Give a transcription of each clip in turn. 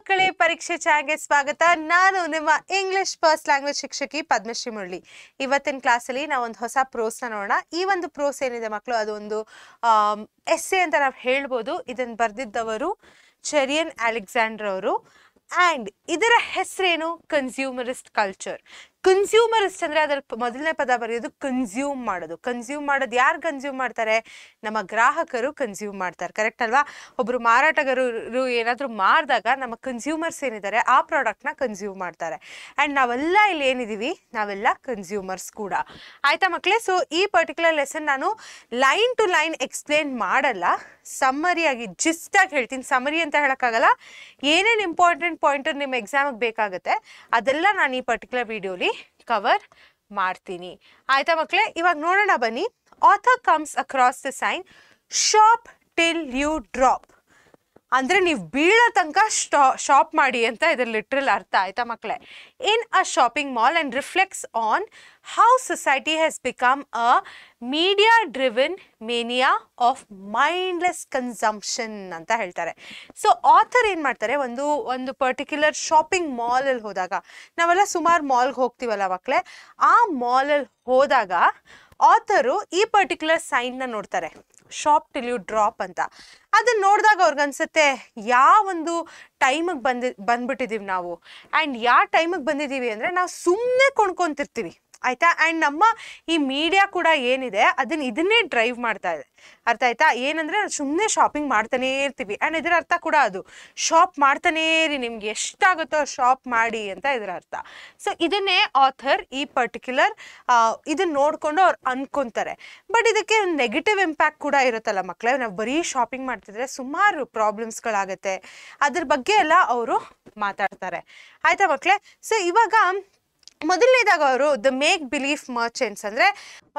ಮಕ್ಕಳೇ ಪರೀಕ್ಷೆ ಚಾನೆಲ್ಗೆ ಸ್ವಾಗತ. ನಾನು ನಿಮ್ಮ ಇಂಗ್ಲಿಷ್ ಫಸ್ಟ್ ಲ್ಯಾಂಗ್ವೇಜ್ ಶಿಕ್ಷಕಿ ಪದ್ಮಶ್ರೀ ಮುರಳಿ. ಇವತ್ತಿನ ಕ್ಲಾಸಲ್ಲಿ ನಾವು ಒಂದು ಹೊಸ ಪ್ರೋಸ್ನ ನೋಡೋಣ. ಈ ಒಂದು ಪ್ರೋಸ್ ಏನಿದೆ ಮಕ್ಕಳು, ಅದೊಂದು ಎಸ್ಸೆ ಅಂತ ನಾವು ಹೇಳ್ಬೋದು. ಇದನ್ನು ಬರೆದಿದ್ದವರು ಚೆರಿಯನ್ ಅಲೆಕ್ಸಾಂಡರ್ ಅವರು. ಆ್ಯಂಡ್ ಇದರ ಹೆಸರೇನು? ಕನ್ಸ್ಯೂಮರಿಸ್ಟ್ ಕಲ್ಚರ್. ಕನ್ಸ್ಯೂಮರಿಸ್ಟ್ ಅಂದರೆ ಅದರ ಮೊದಲನೇ ಪದ ಬರೆಯೋದು ಕನ್ಸ್ಯೂಮ್ ಮಾಡೋದು. ಕನ್ಸ್ಯೂಮ್ ಮಾಡೋದು ಯಾರು ಕನ್ಸ್ಯೂಮ್ ಮಾಡ್ತಾರೆ? ನಮ್ಮ ಗ್ರಾಹಕರು ಕನ್ಸ್ಯೂಮ್ ಮಾಡ್ತಾರೆ. ಕರೆಕ್ಟ್ ಅಲ್ವಾ? ಒಬ್ಬರು ಮಾರಾಟಗಾರರು ಏನಾದರೂ ಮಾರಿದಾಗ ನಮ್ಮ ಕನ್ಸ್ಯೂಮರ್ಸ್ ಏನಿದ್ದಾರೆ ಆ ಪ್ರಾಡಕ್ಟ್ನ ಕನ್ಸ್ಯೂಮ್ ಮಾಡ್ತಾರೆ. ಆ್ಯಂಡ್ ನಾವೆಲ್ಲ ಇಲ್ಲಿ ಏನಿದ್ದೀವಿ, ನಾವೆಲ್ಲ ಕನ್ಸ್ಯೂಮರ್ಸ್ ಕೂಡ. ಆಯಿತಾ ಮಕ್ಕಳೇ? ಸೊ ಈ ಪರ್ಟಿಕ್ಯುಲರ್ ಲೆಸನ್ ನಾನು ಲೈನ್ ಟು ಲೈನ್ ಎಕ್ಸ್ಪ್ಲೇನ್ ಮಾಡಲ್ಲ, ಸಮ್ಮರಿಯಾಗಿ ಜಿಸ್ಟಾಗಿ ಹೇಳ್ತೀನಿ. ಸಮರಿ ಅಂತ ಹೇಳೋಕ್ಕಾಗಲ್ಲ. ಏನೇನು ಇಂಪಾರ್ಟೆಂಟ್ ಪಾಯಿಂಟರ್ ನಿಮ್ಮ ಎಕ್ಸಾಮಿಗೆ ಬೇಕಾಗುತ್ತೆ ಅದೆಲ್ಲ ನಾನು ಈ ಪರ್ಟಿಕ್ಯುಲರ್ ವಿಡಿಯೋಲಿ ಕವರ್ ಮಾಡ್ತೀನಿ. ಆಯ್ತಾ ಮಕ್ಕಳೇ? ಇವಾಗ ನೋಡೋಣ ಬನ್ನಿ. Author comes across the sign shop till you drop. ಅಂದರೆ ನೀವು ಬೀಳೋ ತನಕ ಶಾಪ್ ಮಾಡಿ ಅಂತ ಇದ್ರ ಲಿಟ್ರಲ್ ಅರ್ಥ. ಆಯ್ತಾ ಮಕ್ಕಳೇ? In a shopping mall and reflects on how society has become a media driven mania of mindless consumption ಅಂತ ಹೇಳ್ತಾರೆ. ಸೊ ಆಥರ್ ಏನು ಮಾಡ್ತಾರೆ, ಒಂದು ಪರ್ಟಿಕ್ಯುಲರ್ ಶಾಪಿಂಗ್ ಮಾಲಲ್ಲಿ ಹೋದಾಗ, ನಾವೆಲ್ಲ ಸುಮಾರು ಮಾಲ್ಗೆ ಹೋಗ್ತೀವಲ್ಲ ಮಕ್ಕಳೇ, ಆ ಮಾಲಲ್ಲಿ ಹೋದಾಗ ಆಥರು ಈ ಪರ್ಟಿಕ್ಯುಲರ್ ಸೈನ್ನ ನೋಡ್ತಾರೆ, ಶಾಪ್ ಟಿಲ್ ಯು ಡ್ರಾಪ್ ಅಂತ. ಅದನ್ನ ನೋಡಿದಾಗ ಅವ್ರಿಗನ್ಸುತ್ತೆ ಯಾವೊಂದು ಟೈಮಿಗೆ ಬಂದ್ಬಿಟ್ಟಿದ್ದೀವಿ ನಾವು. ಆ್ಯಂಡ್ ಯಾವ ಟೈಮಿಗೆ ಬಂದಿದ್ದೀವಿ ಅಂದರೆ ನಾವು ಸುಮ್ಮನೆ ಕೊಂಡ್ಕೊತಿರ್ತೀವಿ. ಆಯಿತಾ? ಆ್ಯಂಡ್ ನಮ್ಮ ಈ ಮೀಡಿಯಾ ಕೂಡ ಏನಿದೆ ಇದನ್ನೇ ಡ್ರೈವ್ ಮಾಡ್ತಾ ಇದೆ. ಅರ್ಥ ಆಯ್ತಾ? ಏನಂದರೆ ಸುಮ್ಮನೆ ಶಾಪಿಂಗ್ ಮಾಡ್ತಾನೇ ಇರ್ತೀವಿ. ಆ್ಯಂಡ್ ಇದರ ಅರ್ಥ ಕೂಡ ಅದು, ಶಾಪ್ ಮಾಡ್ತಾನೇ ಇರಿ, ನಿಮ್ಗೆ ಎಷ್ಟಾಗುತ್ತೋ ಶಾಪ್ ಮಾಡಿ ಅಂತ ಇದರ ಅರ್ಥ. ಸೊ ಇದನ್ನೇ ಆಥರ್ ಈ ಪರ್ಟಿಕ್ಯುಲರ್ ಇದನ್ನ ನೋಡಿಕೊಂಡು ಅವ್ರು ಅನ್ಕೊತಾರೆ. ಬಟ್ ಇದಕ್ಕೆ ನೆಗೆಟಿವ್ ಇಂಪ್ಯಾಕ್ಟ್ ಕೂಡ ಇರುತ್ತಲ್ಲ ಮಕ್ಕಳೇ. ನಾವು ಬರೀ ಶಾಪಿಂಗ್ ಮಾಡ್ತಿದ್ರೆ ಸುಮಾರು ಪ್ರಾಬ್ಲಮ್ಸ್ಗಳಾಗತ್ತೆ. ಅದ್ರ ಬಗ್ಗೆ ಎಲ್ಲ ಅವರು ಮಾತಾಡ್ತಾರೆ. ಆಯಿತಾ ಮಕ್ಕಳೇ? ಸೊ ಇವಾಗ ಮೊದಲನೇದಾಗ ಅವರು ದ ಮೇಕ್ ಬಿಲೀಫ್ ಮರ್ಚೆಂಟ್ಸ್, ಅಂದರೆ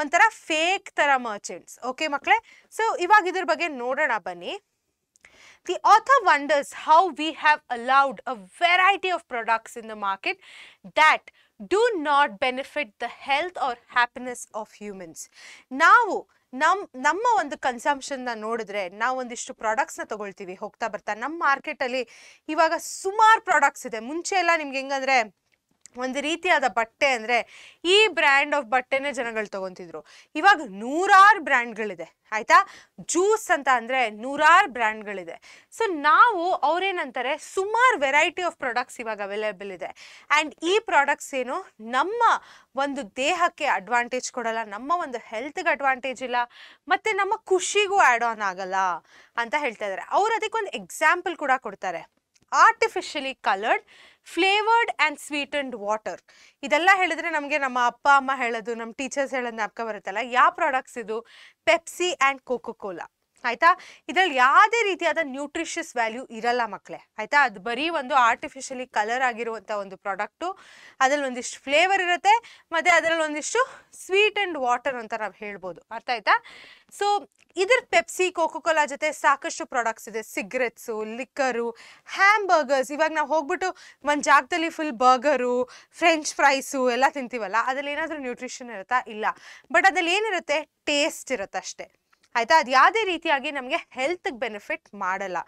ಒಂಥರ ಫೇಕ್ ಥರ ಮರ್ಚೆಂಟ್ಸ್. ಓಕೆ ಮಕ್ಕಳೇ? ಸೊ ಇವಾಗ ಇದ್ರ ಬಗ್ಗೆ ನೋಡೋಣ ಬನ್ನಿ. The author wonders how we have allowed a variety of products in the market that do not benefit the health or happiness of humans. ನಾವು ನಮ್ಮ ಒಂದು ಕನ್ಸಂಪ್ಷನ್ನ ನೋಡಿದ್ರೆ ನಾವು ಒಂದಿಷ್ಟು ಪ್ರಾಡಕ್ಟ್ಸ್ನ ತೊಗೊಳ್ತೀವಿ ಹೋಗ್ತಾ ಬರ್ತಾ. ನಮ್ಮ ಮಾರ್ಕೆಟಲ್ಲಿ ಇವಾಗ ಸುಮಾರು ಪ್ರಾಡಕ್ಟ್ಸ್ ಇದೆ. ಮುಂಚೆ ಎಲ್ಲ ನಿಮ್ಗೆ ಹೆಂಗಂದರೆ ಒಂದು ರೀತಿಯಾದ ಬಟ್ಟೆ ಅಂದರೆ ಈ ಬ್ರ್ಯಾಂಡ್ ಆಫ್ ಬಟ್ಟೆನೇ ಜನಗಳು ತೊಗೊತಿದ್ರು. ಇವಾಗ ನೂರಾರು ಬ್ರ್ಯಾಂಡ್ಗಳಿದೆ. ಆಯಿತಾ? ಜ್ಯೂಸ್ ಅಂತ ಅಂದರೆ ನೂರಾರು ಬ್ರ್ಯಾಂಡ್ಗಳಿದೆ. ಸೊ ನಾವು ಅವ್ರೇನಂತಾರೆ, ಸುಮಾರು ವೆರೈಟಿ ಆಫ್ ಪ್ರಾಡಕ್ಟ್ಸ್ ಇವಾಗ ಅವೈಲೇಬಲ್ ಇದೆ. ಆ್ಯಂಡ್ ಈ ಪ್ರಾಡಕ್ಟ್ಸ್ ಏನು ನಮ್ಮ ಒಂದು ದೇಹಕ್ಕೆ ಅಡ್ವಾಂಟೇಜ್ ಕೊಡಲ್ಲ, ನಮ್ಮ ಒಂದು ಹೆಲ್ತ್ಗೆ ಅಡ್ವಾಂಟೇಜ್ ಇಲ್ಲ, ಮತ್ತು ನಮ್ಮ ಖುಷಿಗೂ ಆ್ಯಡ್ ಆನ್ ಆಗಲ್ಲ ಅಂತ ಹೇಳ್ತಾ ಇದ್ದಾರೆ. ಅವ್ರು ಅದಕ್ಕೊಂದು ಎಕ್ಸಾಂಪಲ್ ಕೂಡ ಕೊಡ್ತಾರೆ. Artificially coloured, flavoured and sweetened water. ಇದೆಲ್ಲ ಹೇಳಿದ್ರೆ ನಮಗೆ ನಮ್ಮ ಅಪ್ಪ ಅಮ್ಮ ಹೇಳೋದು, ನಮ್ಮ ಟೀಚರ್ಸ್ ಹೇಳೋದು ಜ್ಞಾಪಕ ಬರುತ್ತಲ್ಲ. ಯಾವ ಪ್ರಾಡಕ್ಟ್ಸ್ ಇದು? Pepsi and cocoa Cola. ಆಯಿತಾ? ಇದರಲ್ಲಿ ಯಾವುದೇ ರೀತಿಯಾದ ನ್ಯೂಟ್ರಿಷಿಯಸ್ ವ್ಯಾಲ್ಯೂ ಇರಲ್ಲ ಮಕ್ಕಳೇ. ಆಯಿತಾ? ಅದು ಬರೀ ಒಂದು ಆರ್ಟಿಫಿಷಿಯಲಿ ಕಲರ್ ಆಗಿರುವಂಥ ಒಂದು ಪ್ರಾಡಕ್ಟು. ಅದರಲ್ಲಿ ಒಂದಿಷ್ಟು ಫ್ಲೇವರ್ ಇರುತ್ತೆ, ಮತ್ತು ಅದರಲ್ಲಿ ಒಂದಿಷ್ಟು ಸ್ವೀಟ್ ಆ್ಯಂಡ್ ವಾಟರ್ ಅಂತ ನಾವು ಹೇಳ್ಬೋದು. ಅರ್ಥ ಆಯ್ತಾ? ಸೊ ಇದ್ರ ಪೆಪ್ಸಿ, ಕೋಕೋ ಕೋಲಾ ಜೊತೆ ಸಾಕಷ್ಟು ಪ್ರಾಡಕ್ಟ್ಸ್ ಇದೆ. ಸಿಗರೆಟ್ಸು, ಲಿಕ್ಕರು, ಹ್ಯಾಂಬರ್ಗರ್ಸ್. ಇವಾಗ ನಾವು ಹೋಗ್ಬಿಟ್ಟು ಒಂದು ಜಾಗದಲ್ಲಿ ಫುಲ್ ಬರ್ಗರು, ಫ್ರೆಂಚ್ ಫ್ರೈಸು ಎಲ್ಲ ತಿಂತೀವಲ್ಲ, ಅದ್ರಲ್ಲಿ ಏನಾದರೂ ನ್ಯೂಟ್ರಿಷನ್ ಇರುತ್ತಾ? ಇಲ್ಲ. ಬಟ್ ಅದ್ರಲ್ಲಿ ಏನಿರುತ್ತೆ? ಟೇಸ್ಟ್ ಇರುತ್ತೆ ಅಷ್ಟೇ. ಆಯಿತಾ? ಅದು ಯಾವುದೇ ರೀತಿಯಾಗಿ ನಮಗೆ ಹೆಲ್ತ್ಗೆ ಬೆನಿಫಿಟ್ ಮಾಡಲ್ಲ.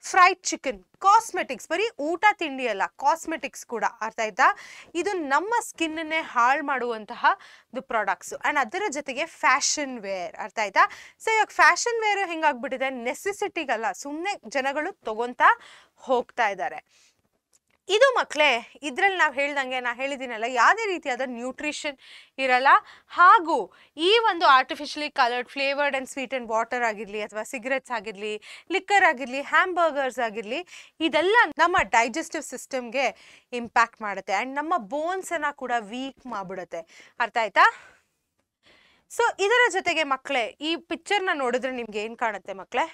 ಫ್ರೈಡ್ ಚಿಕನ್, ಕಾಸ್ಮೆಟಿಕ್ಸ್, ಬರೀ ಊಟ ತಿಂಡಿ ಅಲ್ಲ, ಕಾಸ್ಮೆಟಿಕ್ಸ್ ಕೂಡ. ಅರ್ಥ ಆಯ್ತಾ? ಇದು ನಮ್ಮ ಸ್ಕಿನ್ನನ್ನೇ ಹಾಳು ಮಾಡುವಂತಹ ಪ್ರಾಡಕ್ಟ್ಸು. ಆ್ಯಂಡ್ ಅದರ ಜೊತೆಗೆ ಫ್ಯಾಷನ್ ವೇರ್. ಅರ್ಥ ಆಯ್ತಾ? ಸೊ ಇವಾಗ ಫ್ಯಾಷನ್ ವೇರು ಹೆಂಗಾಗ್ಬಿಟ್ಟಿದೆ, ನೆಸೆಸಿಟಿಗಲ್ಲ, ಸುಮ್ಮನೆ ಜನಗಳು ತೊಗೊತಾ ಹೋಗ್ತಾ ಇದ್ದಾರೆ. ಇದು ಮಕ್ಕಳೇ ಇದರಲ್ಲಿ ನಾವು ಹೇಳ್ದಂಗೆ, ನಾನು ಹೇಳಿದ್ದೀನಲ್ಲ, ಯಾವುದೇ ರೀತಿಯಾದ ನ್ಯೂಟ್ರಿಷನ್ ಇರಲ್ಲ. ಹಾಗೂ ಈ ಒಂದು artificially coloured, flavoured and sweet and water ಆಗಿರಲಿ, ಅಥವಾ ಸಿಗರೆಟ್ಸ್ ಆಗಿರಲಿ, ಲಿಕ್ಕರ್ ಆಗಿರಲಿ, ಹ್ಯಾಂಬರ್ಗರ್ಸ್ ಆಗಿರಲಿ, ಇದೆಲ್ಲ ನಮ್ಮ ಡೈಜೆಸ್ಟಿವ್ ಸಿಸ್ಟಮ್ಗೆ ಇಂಪ್ಯಾಕ್ಟ್ ಮಾಡುತ್ತೆ. ಆ್ಯಂಡ್ ನಮ್ಮ ಬೋನ್ಸನ್ನು ಕೂಡ ವೀಕ್ ಮಾಡಿಬಿಡುತ್ತೆ. ಅರ್ಥ ಆಯ್ತಾ? ಸೊ ಇದರ ಜೊತೆಗೆ ಮಕ್ಕಳೇ, ಈ ಪಿಕ್ಚರ್ನ ನೋಡಿದ್ರೆ ನಿಮ್ಗೆ ಏನು ಕಾಣುತ್ತೆ ಮಕ್ಕಳೇ?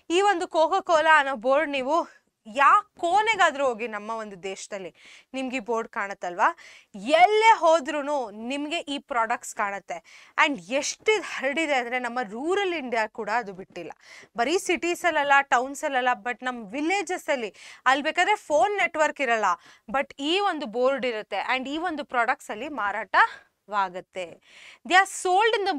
ಈ ಒಂದು ಕೋಕೋ ಕೋಲಾ ಅನ್ನೋ ಬೋರ್ಡ್ ನೀವು ಯಾವ ಕೋಣೆಗಾದರೂ ಹೋಗಿ ನಮ್ಮ ಒಂದು ದೇಶದಲ್ಲಿ ನಿಮ್ಗೆ ಈ ಬೋರ್ಡ್ ಕಾಣುತ್ತಲ್ವಾ? ಎಲ್ಲೇ ಹೋದ್ರೂ ನಿಮಗೆ ಈ ಪ್ರಾಡಕ್ಟ್ಸ್ ಕಾಣುತ್ತೆ. ಆ್ಯಂಡ್ ಎಷ್ಟು ಹರಡಿದೆ ಅಂದರೆ ನಮ್ಮ ರೂರಲ್ ಇಂಡಿಯಾ ಕೂಡ ಅದು ಬಿಟ್ಟಿಲ್ಲ. ಬರೀ ಸಿಟೀಸಲ್ಲ, ಟೌನ್ಸಲ್ಲ, ಬಟ್ ನಮ್ಮ ವಿಲೇಜಸ್ಸಲ್ಲಿ ಅಲ್ಲಿ ಬೇಕಾದ್ರೆ ಫೋನ್ ನೆಟ್ವರ್ಕ್ ಇರಲ್ಲ, ಬಟ್ ಈ ಒಂದು ಬೋರ್ಡ್ ಇರುತ್ತೆ. ಆ್ಯಂಡ್ ಈ ಒಂದು ಪ್ರಾಡಕ್ಟ್ಸಲ್ಲಿ ಮಾರಾಟ ವಾಗುತ್ತೆ. They are sold in the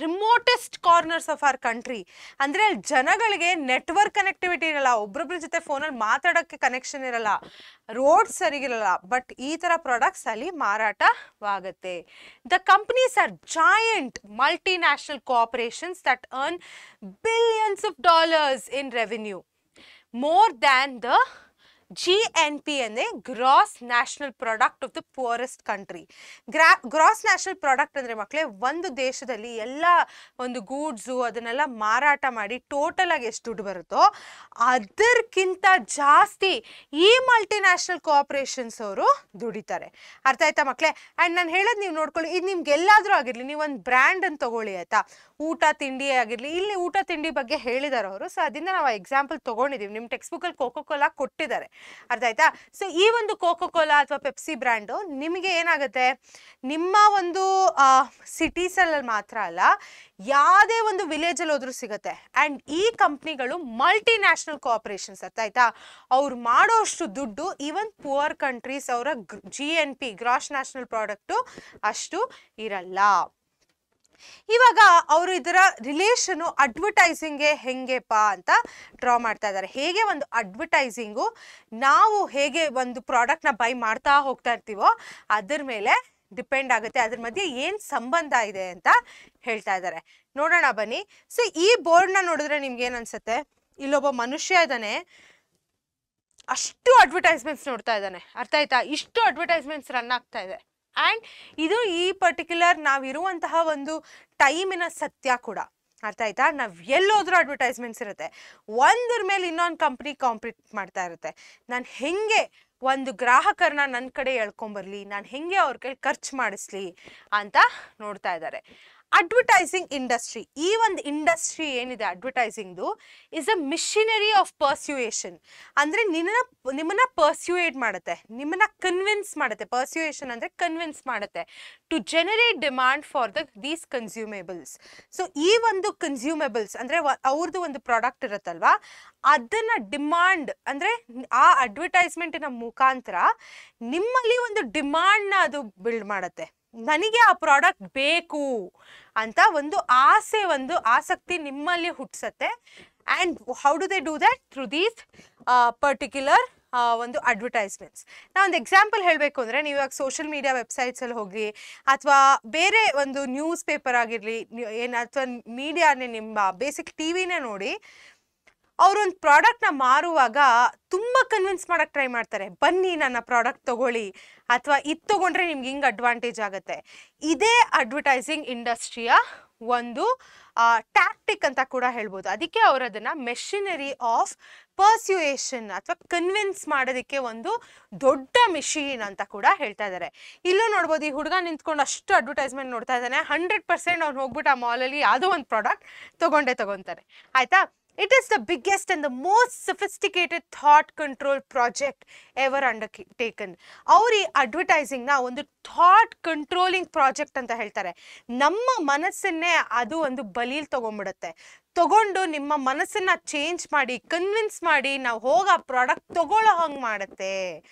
remotest corners of our country. ಅಂದರೆ ಅಲ್ಲಿ ಜನಗಳಿಗೆ ನೆಟ್ವರ್ಕ್ ಕನೆಕ್ಟಿವಿಟಿ ಇರಲ್ಲ, ಒಬ್ರೊಬ್ರ ಜೊತೆ ಫೋನಲ್ಲಿ ಮಾತಾಡೋಕ್ಕೆ ಕನೆಕ್ಷನ್ ಇರಲ್ಲ, ರೋಡ್ ಸರಿಗಿರಲ್ಲ, ಬಟ್ ಈ ಥರ ಪ್ರಾಡಕ್ಟ್ಸ್ ಅಲ್ಲಿ ಮಾರಾಟವಾಗುತ್ತೆ. The companies are giant multinational corporations that earn billions of dollars in revenue, more than the GNP ಅಂದರೆ gross national product of the poorest country. Gross national product ಅಂದರೆ ಮಕ್ಕಳೇ, ಒಂದು ದೇಶದಲ್ಲಿ ಎಲ್ಲ ಒಂದು ಗೂಡ್ಸು ಅದನ್ನೆಲ್ಲ ಮಾರಾಟ ಮಾಡಿ ಟೋಟಲ್ ಆಗಿ ಎಷ್ಟು ದುಡ್ಡು ಬರುತ್ತೋ ಅದಕ್ಕಿಂತ ಜಾಸ್ತಿ ಈ ಮಲ್ಟಿನ್ಯಾಷನಲ್ ಕೋಆಪರೇಷನ್ಸ್ ಅವರು ದುಡಿತಾರೆ. ಅರ್ಥ ಆಯ್ತಾ ಮಕ್ಕಳೇ? ಆ್ಯಂಡ್ ನಾನು ಹೇಳೋದು ನೀವು ನೋಡ್ಕೊಳ್ಳಿ, ಇದು ನಿಮ್ಗೆ ಎಲ್ಲಾದರೂ ಆಗಿರಲಿ, ನೀವು ಒಂದು ಬ್ರ್ಯಾಂಡನ್ನು ತೊಗೊಳ್ಳಿ ಆಯಿತಾ, ಊಟ ತಿಂಡಿ ಆಗಿರಲಿ, ಇಲ್ಲಿ ಊಟ ತಿಂಡಿ ಬಗ್ಗೆ ಹೇಳಿದ್ದಾರೆ ಅವರು, ಸೊ ಅದರಿಂದ ನಾವು ಎಕ್ಸಾಂಪಲ್ ತೊಗೊಂಡಿದ್ದೀವಿ, ನಿಮ್ಮ ಟೆಕ್ಸ್ಟ್ ಬುಕ್ಕಲ್ಲಿ ಕೋಕೋ ಕೋಲಾ ಕೊಟ್ಟಿದ್ದಾರೆ. ಅರ್ಥ ಆಯ್ತಾ? ಸೊ ಈ ಒಂದು ಕೋಕೋ ಕೋಲಾ ಅಥವಾ ಪೆಪ್ಸಿ ಬ್ರ್ಯಾಂಡು ನಿಮಗೆ ಏನಾಗುತ್ತೆ, ನಿಮ್ಮ ಒಂದು ಸಿಟೀಸಲ್ಲಿ ಮಾತ್ರ ಅಲ್ಲ, ಯಾವುದೇ ಒಂದು ವಿಲೇಜಲ್ಲಿ ಹೋದ್ರೂ ಸಿಗುತ್ತೆ. ಆ್ಯಂಡ್ ಈ ಕಂಪ್ನಿಗಳು ಮಲ್ಟಿ ನ್ಯಾಷನಲ್ ಕೋಆಪರೇಷನ್ಸ್. ಅರ್ಥ ಆಯ್ತಾ? ಅವ್ರು ಮಾಡೋ ಅಷ್ಟು ದುಡ್ಡು ಈವನ್ ಪುವರ್ ಕಂಟ್ರೀಸ್ ಅವರ GNP ಗ್ರಾಸ್ ನ್ಯಾಷನಲ್ ಪ್ರಾಡಕ್ಟು ಅಷ್ಟು ಇರಲ್ಲ. ಇವಾಗ ಅವರು ಇದರ ರಿಲೇಷನು ಅಡ್ವರ್ಟೈಸಿಂಗ್ಗೆ ಹೆಂಗೆಪ್ಪ ಅಂತ ಡ್ರಾ ಮಾಡ್ತಾ ಇದ್ದಾರೆ. ಹೇಗೆ ಒಂದು ಅಡ್ವರ್ಟೈಸಿಂಗು ನಾವು ಹೇಗೆ ಒಂದು ಪ್ರಾಡಕ್ಟ್ನ ಬೈ ಮಾಡ್ತಾ ಹೋಗ್ತಾ ಇರ್ತೀವೋ ಅದ್ರ ಮೇಲೆ ಡಿಪೆಂಡ್ ಆಗುತ್ತೆ, ಅದ್ರ ಮಧ್ಯೆ ಏನು ಸಂಬಂಧ ಇದೆ ಅಂತ ಹೇಳ್ತಾ ಇದ್ದಾರೆ. ನೋಡೋಣ ಬನ್ನಿ. ಸೊ ಈ ಬೋರ್ಡ್ನ ನೋಡಿದ್ರೆ ನಿಮ್ಗೆ ಏನು ಅನ್ಸುತ್ತೆ? ಇಲ್ಲೊಬ್ಬ ಮನುಷ್ಯ ಇದ್ದಾನೆ, ಅಷ್ಟು ಅಡ್ವರ್ಟೈಸ್ಮೆಂಟ್ಸ್ ನೋಡ್ತಾ ಇದ್ದಾನೆ. ಅರ್ಥ ಆಯ್ತಾ? ಇಷ್ಟು ಅಡ್ವರ್ಟೈಸ್ಮೆಂಟ್ಸ್ ರನ್ ಆಗ್ತಾ ಇದೆ. ಆ್ಯಂಡ್ ಇದು ಈ ಪರ್ಟಿಕ್ಯುಲರ್ ನಾವಿರುವಂತಹ ಒಂದು ಟೈಮಿನ ಸತ್ಯ ಕೂಡ. ಅರ್ಥ ಆಯ್ತಾ? ನಾವು ಎಲ್ಲೋದ್ರೂ ಅಡ್ವರ್ಟೈಸ್ಮೆಂಟ್ಸ್ ಇರುತ್ತೆ, ಒಂದ್ರ ಮೇಲೆ ಇನ್ನೊಂದು ಕಂಪ್ನಿ ಕಾಂಪೀಟ್ ಮಾಡ್ತಾ ಇರುತ್ತೆ. ನಾನು ಹೆಂಗೆ ಒಂದು ಗ್ರಾಹಕರನ್ನ ನನ್ನ ಕಡೆ ಎಳ್ಕೊಂಬರ್ಲಿ, ನಾನು ಹೆಂಗೆ ಅವ್ರ ಕೈ ಖರ್ಚು ಮಾಡಿಸ್ಲಿ ಅಂತ ನೋಡ್ತಾ ಇದ್ದಾರೆ. ಅಡ್ವರ್ಟೈಸಿಂಗ್ ಇಂಡಸ್ಟ್ರಿ, ಈ ಒಂದು ಇಂಡಸ್ಟ್ರಿ ಏನಿದೆ ಅಡ್ವರ್ಟೈಸಿಂಗ್ದು, ಇಸ್ ಅ ಮಿಷಿನರಿ ಆಫ್ ಪರ್ಸ್ಯುಯೇಷನ್. ಅಂದರೆ ನಿಮ್ಮನ್ನ ಪರ್ಸ್ಯುಯೇಟ್ ಮಾಡುತ್ತೆ, ನಿಮ್ಮನ್ನ ಕನ್ವಿನ್ಸ್ ಮಾಡುತ್ತೆ. ಪರ್ಸ್ಯುಯೇಷನ್ ಅಂದರೆ ಕನ್ವಿನ್ಸ್ ಮಾಡುತ್ತೆ to generate demand for these consumables. So ಈ ಒಂದು ಕನ್ಸ್ಯೂಮೇಬಲ್ಸ್ ಅಂದರೆ ಅವ್ರದ್ದು ಒಂದು ಪ್ರಾಡಕ್ಟ್ ಇರುತ್ತಲ್ವಾ, ಅದನ್ನ ಡಿಮಾಂಡ್ ಅಂದರೆ ಆ ಅಡ್ವರ್ಟೈಸ್ಮೆಂಟಿನ ಮುಖಾಂತರ ನಿಮ್ಮಲ್ಲಿ ಒಂದು ಡಿಮಾಂಡ್ನ ಅದು ಬಿಲ್ಡ್ ಮಾಡುತ್ತೆ. ನನಗೆ ಆ ಪ್ರಾಡಕ್ಟ್ ಬೇಕು ಅಂತ ಒಂದು ಆಸೆ, ಒಂದು ಆಸಕ್ತಿ ನಿಮ್ಮಲ್ಲಿ ಹುಟ್ಟಿಸುತ್ತೆ. And how do they do that? Through these particular ಒಂದು ಅಡ್ವರ್ಟೈಸ್ಮೆಂಟ್ಸ್. ನಾ ಒಂದು ಎಕ್ಸಾಂಪಲ್ ಹೇಳಬೇಕು ಅಂದರೆ, ನೀವು ಇವಾಗ ಸೋಷಿಯಲ್ ಮೀಡಿಯಾ ವೆಬ್ಸೈಟ್ಸಲ್ಲಿ ಹೋಗಿ ಅಥವಾ ಬೇರೆ ಒಂದು ನ್ಯೂಸ್ ಪೇಪರ್ ಆಗಿರಲಿ ಏನು ಅಥವಾ ಮೀಡಿಯಾನೇ ನಿಮ್ಮ ಬೇಸಿಕ್ ಟಿವಿನೇ ನೋಡಿ, ಅವರೊಂದು ಪ್ರಾಡಕ್ಟ್ನ ಮಾರುವಾಗ ತುಂಬ ಕನ್ವಿನ್ಸ್ ಮಾಡೋಕ್ಕೆ ಟ್ರೈ ಮಾಡ್ತಾರೆ. ಬನ್ನಿ ನನ್ನ ಪ್ರಾಡಕ್ಟ್ ತೊಗೊಳ್ಳಿ, ಅಥವಾ ಇದು ತೊಗೊಂಡ್ರೆ ನಿಮ್ಗೆ ಹಿಂಗೆ ಅಡ್ವಾಂಟೇಜ್ ಆಗುತ್ತೆ. ಇದೇ ಅಡ್ವರ್ಟೈಸಿಂಗ್ ಇಂಡಸ್ಟ್ರಿಯ ಒಂದು ಟ್ಯಾಕ್ಟಿಕ್ ಅಂತ ಕೂಡ ಹೇಳ್ಬೋದು. ಅದಕ್ಕೆ ಅವರು ಅದನ್ನು ಮೆಷಿನರಿ ಆಫ್ ಪರ್ಸ್ಯುಯೇಷನ್ ಅಥವಾ ಕನ್ವಿನ್ಸ್ ಮಾಡೋದಕ್ಕೆ ಒಂದು ದೊಡ್ಡ ಮಿಷಿನ್ ಅಂತ ಕೂಡ ಹೇಳ್ತಾ ಇದ್ದಾರೆ. ಇಲ್ಲೂ ನೋಡ್ಬೋದು, ಈ ಹುಡುಗ ನಿಂತ್ಕೊಂಡು ಅಷ್ಟು ಅಡ್ವರ್ಟೈಸ್ಮೆಂಟ್ ನೋಡ್ತಾ ಇದ್ದಾನೆ. 100% ಅವ್ನು ಹೋಗ್ಬಿಟ್ಟು ಆ ಮಾಲಲ್ಲಿ ಯಾವುದೋ ಒಂದು ಪ್ರಾಡಕ್ಟ್ ತೊಗೊಂತಾರೆ. ಆಯಿತಾ? It is the biggest and the most sophisticated thought control project ever undertaken. ಅವರು ಈ ಅಡ್ವರ್ಟೈಸಿಂಗ್ನ ಒಂದು ಥಾಟ್ ಕಂಟ್ರೋಲಿಂಗ್ ಪ್ರಾಜೆಕ್ಟ್ ಅಂತ ಹೇಳ್ತಾರೆ. ನಮ್ಮ ಮನಸ್ಸನ್ನೇ ಅದು ಒಂದು ಬಲೀಲ್ ತಗೊಂಡು ನಿಮ್ಮ ಮನಸ್ಸನ್ನ ಚೇಂಜ್ ಮಾಡಿ, ಕನ್ವಿನ್ಸ್ ಮಾಡಿ ನಾವು ಹೋಗಿ ಆ ಪ್ರಾಡಕ್ಟ್ ತಗೊಳ್ಳೋ ಹಂಗೆ ಮಾಡುತ್ತೆ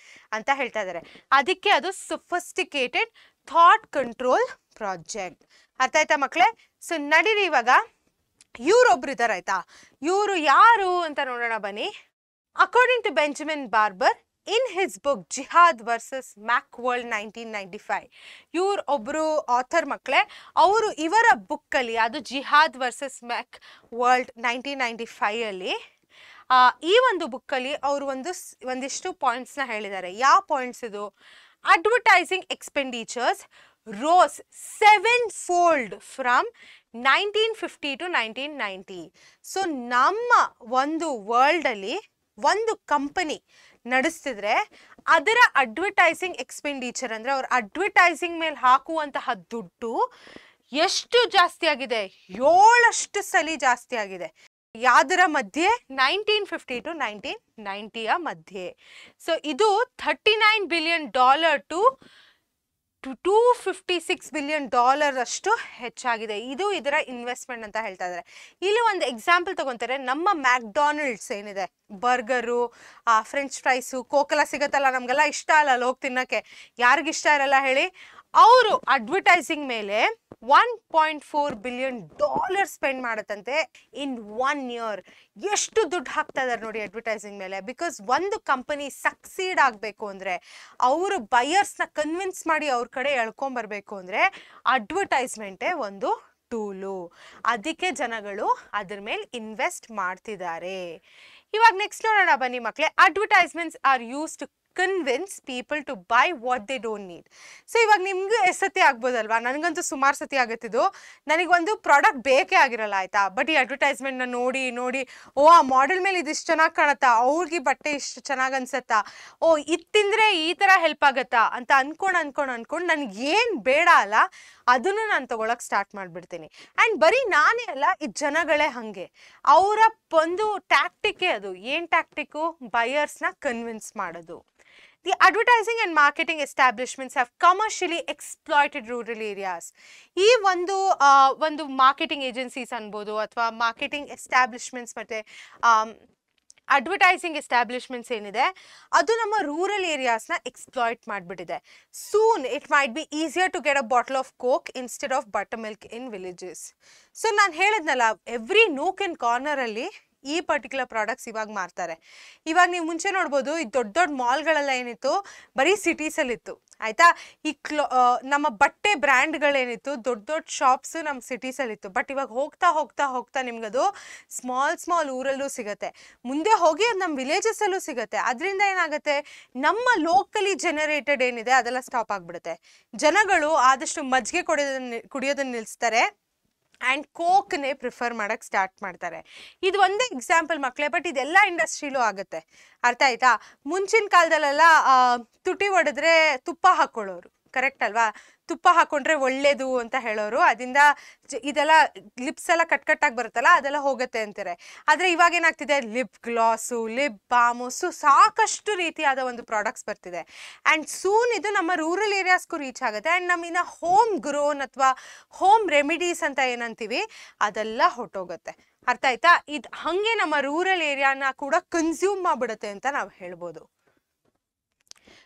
ಅಂತ ಹೇಳ್ತಾ ಇದ್ದಾರೆ. ಅದಕ್ಕೆ ಅದು ಸೊಫಿಸ್ಟಿಕೇಟೆಡ್ ಥಾಟ್ ಕಂಟ್ರೋಲ್ ಪ್ರಾಜೆಕ್ಟ್. ಅರ್ಥ ಆಯ್ತಾ ಮಕ್ಕಳೇ? ಸೊ ನಡೀರಿ, ಇವಾಗ ಇವ್ರೊಬ್ರು ಇದ್ದಾರೆ. ಆಯ್ತಾ? ಇವರು ಯಾರು ಅಂತ ನೋಡೋಣ ಬನ್ನಿ. According to Benjamin Barber in his book Jihad versus McWorld 1995, ಇವ್ರು ಒಬ್ಬರು ಆಥರ್ ಮಕ್ಕಳೇ. ಅವರು ಇವರ ಬುಕ್ಕಲ್ಲಿ, ಅದು ಜಿಹಾದ್ ವರ್ಸಸ್ ಮ್ಯಾಕ್ ವರ್ಲ್ಡ್ 1995 ಈ ಒಂದು ಬುಕ್ಕಲ್ಲಿ ಅವರು ಒಂದಿಷ್ಟು ಪಾಯಿಂಟ್ಸ್ನ ಹೇಳಿದ್ದಾರೆ. ಯಾವ ಪಾಯಿಂಟ್ಸ್ ಇದು? Advertising expenditures rose 7-fold from 1950 to 1990. So ನಮ್ಮ ಒಂದು ವರ್ಲ್ಡಲ್ಲಿ ಒಂದು ಕಂಪನಿ ನಡೆಸ್ತಿದ್ರೆ ಅದರ ಅಡ್ವರ್ಟೈಸಿಂಗ್ ಎಕ್ಸ್ಪೆಂಡಿಚರ್ ಅಂದರೆ ಅವ್ರ ಅಡ್ವರ್ಟೈಸಿಂಗ್ ಮೇಲೆ ಹಾಕುವಂತಹ ದುಡ್ಡು ಎಷ್ಟು ಜಾಸ್ತಿ ಆಗಿದೆ? 7 ಸಲ ಜಾಸ್ತಿ ಆಗಿದೆ. ಯಾದರ ಮಧ್ಯೆ? 1950 to 1990 ಮಧ್ಯೆ. ಸೊ ಇದು $39 billion to $256 billion ಅಷ್ಟು ಹೆಚ್ಚಾಗಿದೆ. ಇದು ಇದರ ಇನ್ವೆಸ್ಟ್ಮೆಂಟ್ ಅಂತ ಹೇಳ್ತಾ ಇದ್ದಾರೆ. ಇಲ್ಲಿ ಒಂದು ಎಕ್ಸಾಂಪಲ್ ತಗೊಂತಾರೆ. ನಮ್ಮ ಮ್ಯಾಕ್ಡಾನಲ್ಡ್ಸ್ ಏನಿದೆ, ಬರ್ಗರು, ಫ್ರೆಂಚ್ ಫ್ರೈಸು, ಕೋಕಲಾ ಸಿಗುತ್ತಲ್ಲ, ನಮಗೆಲ್ಲ ಇಷ್ಟ ಅಲ್ಲ ಅಲ್ಲಿ ಹೋಗಿ ತಿನ್ನೋಕ್ಕೆ. ಯಾರಿಗಿಷ್ಟ ಇರಲ್ಲ ಹೇಳಿ? ಅವರು ಅಡ್ವರ್ಟೈಸಿಂಗ್ ಮೇಲೆ $1.4 billion ಸ್ಪೆಂಡ್ ಮಾಡತ್ತಂತೆ ಇನ್ 1 year. ಎಷ್ಟು ದುಡ್ಡು ಹಾಕ್ತಾ ಇದಾರೆ ನೋಡಿ ಅಡ್ವರ್ಟೈಸಿಂಗ್ ಮೇಲೆ. ಬಿಕಾಸ್ ಒಂದು ಕಂಪನಿ ಸಕ್ಸೀಡ್ ಆಗಬೇಕು ಅಂದರೆ, ಅವರು ಬಯರ್ಸ್ನ ಕನ್ವಿನ್ಸ್ ಮಾಡಿ ಅವ್ರ ಕಡೆ ಎಳ್ಕೊಂಬರ್ಬೇಕು ಅಂದರೆ ಅಡ್ವರ್ಟೈಸ್ಮೆಂಟೇ ಒಂದು ಟೂಲು. ಅದಕ್ಕೆ ಜನಗಳು ಅದ್ರ ಮೇಲೆ ಇನ್ವೆಸ್ಟ್ ಮಾಡ್ತಿದ್ದಾರೆ. ಇವಾಗ ನೆಕ್ಸ್ಟ್ ನೋಡೋಣ ಬನ್ನಿ ಮಕ್ಕಳೇ. Advertisements are used to convince people to buy what they don't need. So ಇವಾಗ ನಿಮ್ಗೆ ಎಷ್ಟು ಸತಿ ಆಗ್ಬೋದಲ್ವಾ, ನನಗಂತೂ ಸುಮಾರು ಸತಿ ಆಗುತ್ತಿದ್ದು, ನನಗೊಂದು ಪ್ರಾಡಕ್ಟ್ ಬೇಕೇ ಆಗಿರಲ್ಲ ಆಯ್ತಾ, ಬಟ್ ಈ ಅಡ್ವರ್ಟೈಸ್ಮೆಂಟ್ನ ನೋಡಿ ನೋಡಿ ಓ ಆ ಮಾಡೆಲ್ ಮೇಲೆ ಇದಿಷ್ಟು ಚೆನ್ನಾಗಿ ಕಾಣತ್ತಾ, ಅವ್ರಿಗೆ ಬಟ್ಟೆ ಇಷ್ಟು ಚೆನ್ನಾಗಿ ಅನ್ಸತ್ತಾ, ಓ ಇದು ತಿಂದರೆ ಈ ಥರ ಹೆಲ್ಪ್ ಆಗತ್ತಾ ಅಂತ ಅನ್ಕೊಂಡು ನನಗೆ ಏನು ಬೇಡ ಅಲ್ಲ ಅದನ್ನು ನಾನು ತೊಗೊಳಕ್ಕೆ ಸ್ಟಾರ್ಟ್ ಮಾಡಿಬಿಡ್ತೀನಿ. ಆ್ಯಂಡ್ ಬರೀ ನಾನೇ ಅಲ್ಲ, ಈ ಜನಗಳೇ ಹಾಗೆ. ಅವರ ಒಂದು ಟ್ಯಾಕ್ಟಿಕ್ಕೇ ಅದು. ಏನು ಟ್ಯಾಕ್ಟಿಕ್ಕು? ಬಯರ್ಸ್ನ ಕನ್ವಿನ್ಸ್ ಮಾಡೋದು. The advertising and marketing establishments have commercially exploited rural areas. ಈ ಒಂದು ಮಾರ್ಕೆಟಿಂಗ್ ಏಜೆನ್ಸೀಸ್ ಅನ್ಬೋದು ಅಥವಾ ಮಾರ್ಕೆಟಿಂಗ್ ಎಸ್ಟಾಬ್ಲಿಷ್ಮೆಂಟ್ಸ್ ಮತ್ತು ಅಡ್ವರ್ಟೈಸಿಂಗ್ ಎಸ್ಟಾಬ್ಲಿಷ್ಮೆಂಟ್ಸ್ ಏನಿದೆ ಅದು ನಮ್ಮ ರೂರಲ್ ಏರಿಯಾಸ್ನ ಎಕ್ಸ್ಪ್ಲಾಯ್ಟ್ ಮಾಡಿಬಿಟ್ಟಿದೆ. Soon it might be easier to get a bottle of coke instead of butter milk in villages. So ನಾನು ಹೇಳಿದ್ನಲ್ಲ, ಎವ್ರಿ ನೋಕ್ ಆ್ಯಂಡ್ ಕಾರ್ನರಲ್ಲಿ ಈ ಪರ್ಟಿಕ್ಯುಲರ್ ಪ್ರಾಡಕ್ಟ್ಸ್ ಇವಾಗ ಮಾರ್ತಾರೆ. ಇವಾಗ ನೀವು ಮುಂಚೆ ನೋಡ್ಬೋದು, ಈ ದೊಡ್ಡ ದೊಡ್ಡ ಮಾಲ್ಗಳೆಲ್ಲ ಏನಿತ್ತು ಬರೀ ಸಿಟೀಸಲ್ಲಿತ್ತು ಆಯಿತಾ. ಈ ನಮ್ಮ ಬಟ್ಟೆ ಬ್ರ್ಯಾಂಡ್ಗಳೇನಿತ್ತು, ದೊಡ್ಡ ದೊಡ್ಡ ಶಾಪ್ಸು ನಮ್ಮ ಸಿಟೀಸಲ್ಲಿತ್ತು. ಬಟ್ ಇವಾಗ ಹೋಗ್ತಾ ಹೋಗ್ತಾ ಹೋಗ್ತಾ ನಿಮ್ಗದು ಸ್ಮಾಲ್ ಊರಲ್ಲೂ ಸಿಗುತ್ತೆ, ಮುಂದೆ ಹೋಗಿ ಅದು ನಮ್ಮ ವಿಲೇಜಸ್ಸಲ್ಲೂ ಸಿಗುತ್ತೆ. ಅದರಿಂದ ಏನಾಗುತ್ತೆ, ನಮ್ಮ ಲೋಕಲಿ ಜನರೇಟೆಡ್ ಏನಿದೆ ಅದೆಲ್ಲ ಸ್ಟಾಪ್ ಆಗಿಬಿಡುತ್ತೆ. ಜನಗಳು ಆದಷ್ಟು ಮಜ್ಜಿಗೆ ಕುಡಿಯೋದನ್ನ ನಿಲ್ಲಿಸ್ತಾರೆ ಆ್ಯಂಡ್ ಕೋಕ್ನೇ ಪ್ರಿಫರ್ ಮಾಡೋಕ್ಕೆ ಸ್ಟಾರ್ಟ್ ಮಾಡ್ತಾರೆ. ಇದು ಒಂದೇ ಎಕ್ಸಾಂಪಲ್ ಮಕ್ಕಳೇ, ಬಟ್ ಇದೆಲ್ಲ ಇಂಡಸ್ಟ್ರಿಲೂ ಆಗುತ್ತೆ. ಅರ್ಥ ಆಯ್ತಾ? ಮುಂಚಿನ ಕಾಲದಲ್ಲೆಲ್ಲ ತುಟಿ ಹೊಡೆದ್ರೆ ತುಪ್ಪ ಹಾಕ್ಕೊಳ್ಳೋರು, ಕರೆಕ್ಟ್ ಅಲ್ವಾ? ತುಪ್ಪ ಹಾಕ್ಕೊಂಡ್ರೆ ಒಳ್ಳೇದು ಅಂತ ಹೇಳೋರು. ಅದರಿಂದ ಇದೆಲ್ಲ ಲಿಪ್ಸ್ ಎಲ್ಲ ಕಟ್ಟಾಗಿ ಬರುತ್ತಲ್ಲ, ಅದೆಲ್ಲ ಹೋಗುತ್ತೆ ಅಂತಾರೆ. ಆದರೆ ಇವಾಗ ಏನಾಗ್ತಿದೆ, ಲಿಪ್ ಗ್ಲಾಸು, ಲಿಪ್ ಬಾಮು, ಸಾಕಷ್ಟು ರೀತಿಯಾದ ಒಂದು ಪ್ರಾಡಕ್ಟ್ಸ್ ಬರ್ತಿದೆ. ಆ್ಯಂಡ್ ಸೂನ್ ಇದು ನಮ್ಮ ರೂರಲ್ ಏರಿಯಾಸ್ಗೂ ರೀಚ್ ಆಗುತ್ತೆ. ಆ್ಯಂಡ್ ನಮ್ಮಿನ್ನ ಹೋಮ್ ಗ್ರೋನ್ ಅಥವಾ ಹೋಮ್ ರೆಮಿಡೀಸ್ ಅಂತ ಏನಂತೀವಿ ಅದೆಲ್ಲ ಹೊಟ್ಟೋಗುತ್ತೆ. ಅರ್ಥ ಆಯ್ತಾ? ಇದು ಹಾಗೆ ನಮ್ಮ ರೂರಲ್ ಏರಿಯಾನ ಕೂಡ ಕನ್ಸ್ಯೂಮ್ ಮಾಡಿಬಿಡುತ್ತೆ ಅಂತ ನಾವು ಹೇಳ್ಬೋದು.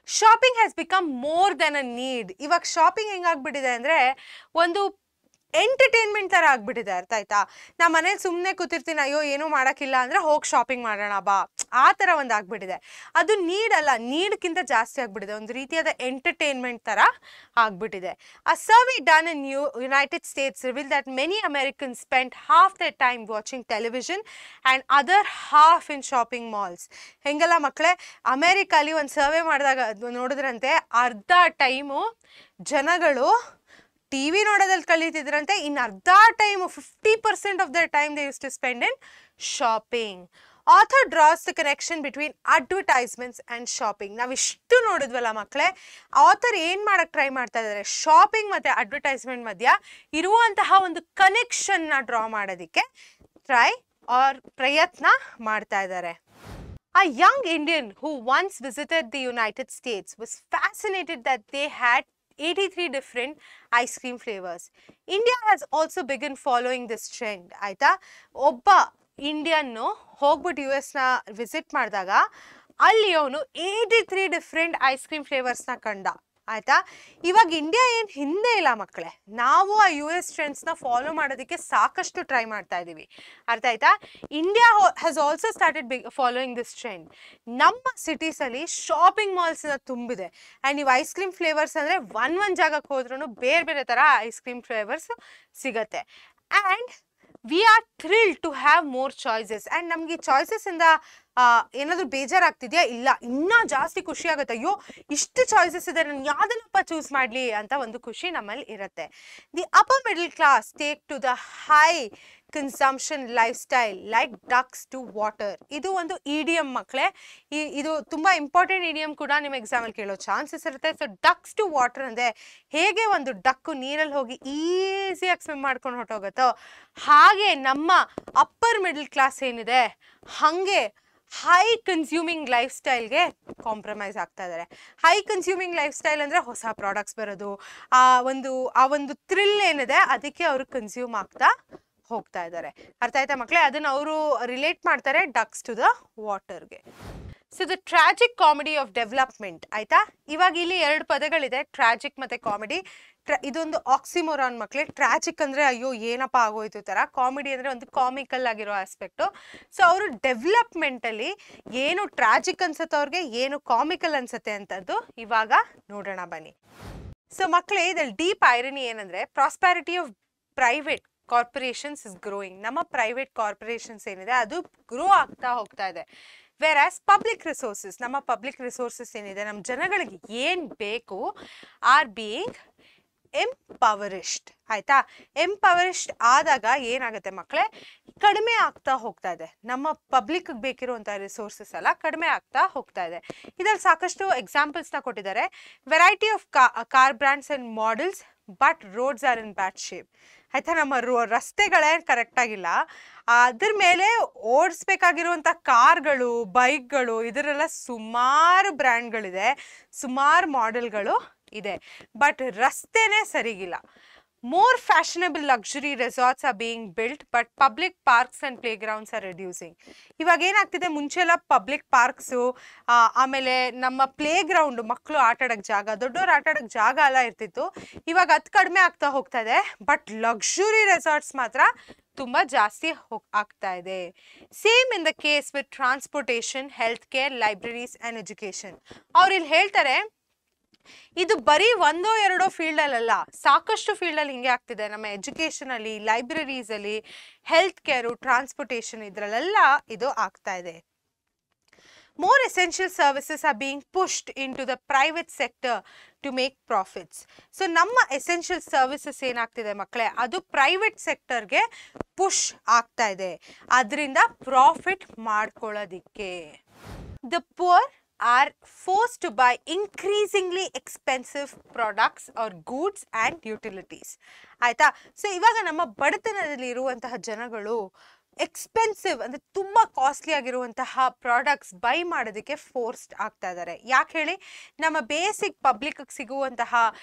Shopping has become more than a need. ಇವಾಗ ಶಾಪಿಂಗ್ ಹೆಂಗಾಗ್ಬಿಟ್ಟಿದೆ ಅಂದರೆ ಒಂದು ಎಂಟರ್ಟೈನ್ಮೆಂಟ್ ಥರ ಆಗ್ಬಿಟ್ಟಿದೆ. ಅರ್ಥ ಆಯ್ತಾ? ನಾ ಮನೇಲಿ ಸುಮ್ಮನೆ ಕೂತಿರ್ತೀನಿ, ಅಯ್ಯೋ ಏನೂ ಮಾಡೋಕ್ಕಿಲ್ಲ ಅಂದರೆ ಹೋಗಿ ಶಾಪಿಂಗ್ ಮಾಡೋಣ ಬಾ, ಆ ಥರ ಒಂದು ಆಗ್ಬಿಟ್ಟಿದೆ. ಅದು ನೀಡಲ್ಲ, ನೀಡ್ಕಿಂತ ಜಾಸ್ತಿ ಆಗ್ಬಿಟ್ಟಿದೆ, ಒಂದು ರೀತಿಯಾದ ಎಂಟರ್ಟೈನ್ಮೆಂಟ್ ಥರ ಆಗ್ಬಿಟ್ಟಿದೆ. A survey done in United States reveal that many Americans spend half the time watching television and other half in shopping malls. ಹೆಂಗೆಲ್ಲ ಮಕ್ಕಳೇ, ಅಮೇರಿಕಾಲಿ ಒಂದು ಸರ್ವೆ ಮಾಡಿದಾಗ ನೋಡಿದ್ರಂತೆ ಅರ್ಧ ಟೈಮು ಜನಗಳು ಟಿವಿ ನೋಡೋದಲ್ಲಿ ಕಳೀತಿದ್ರಂತೆ, ಇನ್ನು ಅರ್ಧ time 50% of their time they use to spend in shopping. Author draws the connection between advertisements and shopping. ನಾವಿಷ್ಟು ನೋಡಿದ್ವಲ್ಲ ಮಕ್ಕಳೇ, ಆಥರ್ ಏನು ಮಾಡೋಕ್ಕೆ ಟ್ರೈ ಮಾಡ್ತಾ ಇದ್ದಾರೆ, ಶಾಪಿಂಗ್ ಮತ್ತು ಅಡ್ವರ್ಟೈಸ್ಮೆಂಟ್ ಮಧ್ಯ ಇರುವಂತಹ ಒಂದು ಕನೆಕ್ಷನ್ನ ಡ್ರಾ ಮಾಡೋದಕ್ಕೆ ಪ್ರಯತ್ನ ಮಾಡ್ತಾ ಇದ್ದಾರೆ. A young Indian who once visited the United States was fascinated that they had 83 different ice cream flavors. India has also begun following this trend. ಆಯ್ತಾ? ಒಬ್ಬ ಇಂಡಿಯನ್ನು ಹೋಗ್ಬಿಟ್ಟು US ನ ವಿಸಿಟ್ ಮಾಡಿದಾಗ ಅಲ್ಲಿ ಅವನು 83 ಡಿಫ್ರೆಂಟ್ ಐಸ್ ಕ್ರೀಮ್ ಫ್ಲೇವರ್ಸ್ನ ಕಂಡ. ಆಯಿತಾ? ಇವಾಗ ಇಂಡಿಯಾ ಏನು ಹಿಂದೆ ಇಲ್ಲ ಮಕ್ಕಳೇ, ನಾವು ಆ US ಟ್ರೆಂಡ್ಸ್ನ ಫಾಲೋ ಮಾಡೋದಕ್ಕೆ ಸಾಕಷ್ಟು ಟ್ರೈ ಮಾಡ್ತಾ ಇದ್ದೀವಿ. ಅರ್ಥ ಆಯ್ತಾ? India has also started following this trend. ನಮ್ಮ ಸಿಟೀಸಲ್ಲಿ ಶಾಪಿಂಗ್ ಮಾಲ್ಸ್ನ ತುಂಬಿದೆ. ಆ್ಯಂಡ್ ನೀವು ಐಸ್ ಕ್ರೀಮ್ ಫ್ಲೇವರ್ಸ್ ಅಂದರೆ ಒಂದು ಜಾಗಕ್ಕೆ ಹೋದ್ರೂ ಬೇರೆ ಬೇರೆ ಥರ ಐಸ್ ಕ್ರೀಮ್ ಫ್ಲೇವರ್ಸ್ ಸಿಗತ್ತೆ. And we are thrilled to have more choices. And ನಮಗೆ ಚಾಯ್ಸಸ್ಸಿಂದ ಏನಾದರೂ ಬೇಜಾರಾಗ್ತಿದೆಯಾ? ಇಲ್ಲ, ಇನ್ನೂ ಜಾಸ್ತಿ ಖುಷಿ ಆಗುತ್ತೆ. ಅಯ್ಯೋ ಇಷ್ಟು ಚಾಯ್ಸಸ್ ಇದೆ, ನಾನು ಯಾವುದನ್ನಪ್ಪ ಚೂಸ್ ಮಾಡಲಿ ಅಂತ ಒಂದು ಖುಷಿ ನಮ್ಮಲ್ಲಿ ಇರುತ್ತೆ. The upper middle class take to the high consumption life style like ducks to water. ಇದು ಒಂದು ಇಡಿಯಮ್ ಮಕ್ಕಳೇ. ಇದು ತುಂಬ ಇಂಪಾರ್ಟೆಂಟ್ ಇಡಿಯಮ್ ಕೂಡ ನಿಮ್ಮ ಎಕ್ಸಾಮಲ್ಲಿ ಕೇಳೋ ಚಾನ್ಸಸ್ ಇರುತ್ತೆ. ಸೊ ಡಕ್ಸ್ ಟು ವಾಟರ್ ಅಂದರೆ ಹೇಗೆ ಒಂದು ಡಕ್ಕು ನೀರಲ್ಲಿ ಹೋಗಿ ಈಸಿಯಾಗಿ ಸ್ವಿಮ್ ಮಾಡ್ಕೊಂಡು ಹೊರಟೋಗುತ್ತೋ ಹಾಗೆ ನಮ್ಮ ಅಪ್ಪರ್ ಮಿಡಲ್ ಕ್ಲಾಸ್ ಏನಿದೆ ಹಾಗೆ ಹೈ ಕನ್ಸ್ಯೂಮಿಂಗ್ ಲೈಫ್ ಸ್ಟೈಲ್ಗೆ ಕಾಂಪ್ರಮೈಸ್ ಆಗ್ತಾ ಇದ್ದಾರೆ. ಹೈ ಕನ್ಸ್ಯೂಮಿಂಗ್ ಲೈಫ್ ಸ್ಟೈಲ್ ಅಂದರೆ ಹೊಸ ಪ್ರಾಡಕ್ಟ್ಸ್ ಬರೋದು, ಆ ಒಂದು ಥ್ರಿಲ್ ಏನಿದೆ ಅದಕ್ಕೆ ಅವರು ಕನ್ಸ್ಯೂಮ್ ಆಗ್ತಾ ಹೋಗ್ತಾ ಇದ್ದಾರೆ. ಅರ್ಥ ಆಯ್ತಾ ಮಕ್ಕಳೇ? ಅದನ್ನು ಅವರು ರಿಲೇಟ್ ಮಾಡ್ತಾರೆ ಡಕ್ಸ್ ಟು ದ ವಾಟರ್ಗೆ. So the tragic comedy of development ಆಯ್ತಾ. ಇವಾಗ ಇಲ್ಲಿ 2 ಪದಗಳಿದೆ, ಟ್ರಾಜಿಕ್ ಮತ್ತೆ ಕಾಮಿಡಿ. ಇದೊಂದು ಆಕ್ಸಿಮೋರಾನ್ ಮಕ್ಕಳೇ. ಟ್ರಾಜಿಕ್ ಅಂದ್ರೆ ಅಯ್ಯೋ ಏನಪ್ಪ ಆಗೋಯ್ತು ತರ, ಕಾಮಿಡಿ ಅಂದ್ರೆ ಒಂದು ಕಾಮಿಕಲ್ ಆಗಿರೋ ಆಸ್ಪೆಕ್ಟು. ಸೊ ಅವರು ಡೆವಲಪ್ಮೆಂಟ್ ಅಲ್ಲಿ ಏನು ಟ್ರಾಜಿಕ್ ಅನ್ಸುತ್ತೆ ಅವ್ರಿಗೆ, ಏನು ಕಾಮಿಕಲ್ ಅನ್ಸುತ್ತೆ ಅಂತದ್ದು ಇವಾಗ ನೋಡೋಣ ಬನ್ನಿ. ಸೊ ಮಕ್ಕಳೇ, ಇದ್ರಲ್ಲಿ ಡೀಪ್ ಐರನಿ ಏನಂದ್ರೆ prosperity of private corporations is growing. ನಮ್ಮ ಪ್ರೈವೇಟ್ ಕಾರ್ಪೊರೇಷನ್ಸ್ ಏನಿದೆ ಅದು ಗ್ರೋ ಆಗ್ತಾ ಹೋಗ್ತಾ ಇದೆ. ವೆರಾಸ್ ಪಬ್ಲಿಕ್ ರಿಸೋರ್ಸಸ್, ನಮ್ಮ ಪಬ್ಲಿಕ್ ರಿಸೋರ್ಸಸ್ ಏನಿದೆ, ನಮ್ಮ ಜನಗಳಿಗೆ ಏನು ಬೇಕು, ಆರ್ ಬೀಯಿಂಗ್ ಎಂಪವರಿಶ್ಡ್ ಆಯ್ತಾ. ಎಂಪವರಿಶ್ಡ್ ಆದಾಗ ಏನಾಗುತ್ತೆ ಮಕ್ಕಳೇ, ಕಡಿಮೆ ಆಗ್ತಾ ಹೋಗ್ತಾ ಇದೆ. ನಮ್ಮ ಪಬ್ಲಿಕ್ ಬೇಕಿರುವಂತಹ ರಿಸೋರ್ಸಸ್ ಎಲ್ಲ ಕಡಿಮೆ ಆಗ್ತಾ ಹೋಗ್ತಾ ಇದೆ. ಇದರಲ್ಲಿ ಸಾಕಷ್ಟು ಎಕ್ಸಾಂಪಲ್ಸ್ನ ಕೊಟ್ಟಿದ್ದಾರೆ. Variety of car brands and models but roads are in bad shape ಆಯ್ತಾ. ನಮ್ಮ ರಸ್ತೆಗಳೇ ಕರೆಕ್ಟ್ ಆಗಿಲ್ಲ, ಅದ್ರ ಮೇಲೆ ಓಡಿಸ್ಬೇಕಾಗಿರುವಂಥ ಕಾರ್ಗಳು, ಬೈಕ್ಗಳು, ಇದರೆಲ್ಲ ಸುಮಾರು ಬ್ರ್ಯಾಂಡ್ಗಳಿದೆ, ಸುಮಾರು ಮಾಡೆಲ್ಗಳು ಇದೆ, ಬಟ್ ರಸ್ತೆನೇ ಸರಿಗಿಲ್ಲ. More fashionable luxury resorts are being built but public parks and playgrounds are reducing. ಇವಾಗ ಏನಾಗ್ತಿದೆ, ಮುಂಚೆಲ್ಲ ಪಬ್ಲಿಕ್ ಪಾರ್ಕ್ಸು, ಆಮೇಲೆ ನಮ್ಮ ಪ್ಲೇ ಗ್ರೌಂಡ್, ಮಕ್ಕಳು ಆಟಾಡೋಕ್ಕೆ ಜಾಗ, ದೊಡ್ಡವ್ರು ಆಟಾಡೋಕ್ಕೆ ಜಾಗ ಎಲ್ಲ ಇರ್ತಿತ್ತು. ಇವಾಗ ಅದು ಕಡಿಮೆ ಆಗ್ತಾ ಹೋಗ್ತಾ ಇದೆ, ಬಟ್ ಲಕ್ಸುರಿ ರೆಸಾರ್ಟ್ಸ್ ಮಾತ್ರ ತುಂಬ ಜಾಸ್ತಿ ಆಗ್ತಾ ಇದೆ. Same in the case with transportation, health care, libraries and education. ಅವ್ರು ಇಲ್ಲಿ ಹೇಳ್ತಾರೆ, ಇದು ಬರೀ 1-2 ಫೀಲ್ಡಲ್ಲ, ಸಾಕಷ್ಟು ಫೀಲ್ಡಲ್ಲಿ ಹಿಂಗೆ ಆಗ್ತಿದೆ. ನಮ್ಮ ಎಜುಕೇಷನಲ್ಲಿ, ಲೈಬ್ರರೀಸಲ್ಲಿ, ಹೆಲ್ತ್ ಕೇರು, ಟ್ರಾನ್ಸ್ಪೋರ್ಟೇಷನ್, ಇದರಲ್ಲೆಲ್ಲ ಇದು ಆಗ್ತಾ ಇದೆ. More essential services are being pushed into the private sector to make profits. So ನಮ್ಮ essential services ಏನಾಗ್ತಿದೆ ಮಕ್ಕಳೇ, ಅದು ಪ್ರೈವೇಟ್ ಸೆಕ್ಟರ್ಗೆ ಪುಷ್ ಆಗ್ತಾ ಇದೆ, ಅದರಿಂದ profit ಮಾಡ್ಕೊಳ್ಳೋದಿಕ್ಕೆ. The poor are forced to buy increasingly expensive products or goods and utilities ಆಯ್ತಾ. So ಇವಾಗ ನಮ್ಮ ಬಡತನದಲ್ಲಿ ಇರುವಂತಹ ಜನಗಳು ಎಕ್ಸ್ಪೆನ್ಸಿವ್ ಅಂದರೆ ತುಂಬ ಕಾಸ್ಟ್ಲಿ ಆಗಿರುವಂತಹ ಪ್ರಾಡಕ್ಟ್ಸ್ ಬೈ ಮಾಡೋದಕ್ಕೆ ಫೋರ್ಸ್ಡ್ ಆಗ್ತಾ ಇದ್ದಾರೆ. ಯಾಕೆ ಹೇಳಿ, ನಮ್ಮ ಬೇಸಿಕ್ ಪಬ್ಲಿಕ್ಗೆ ಸಿಗುವಂತಹ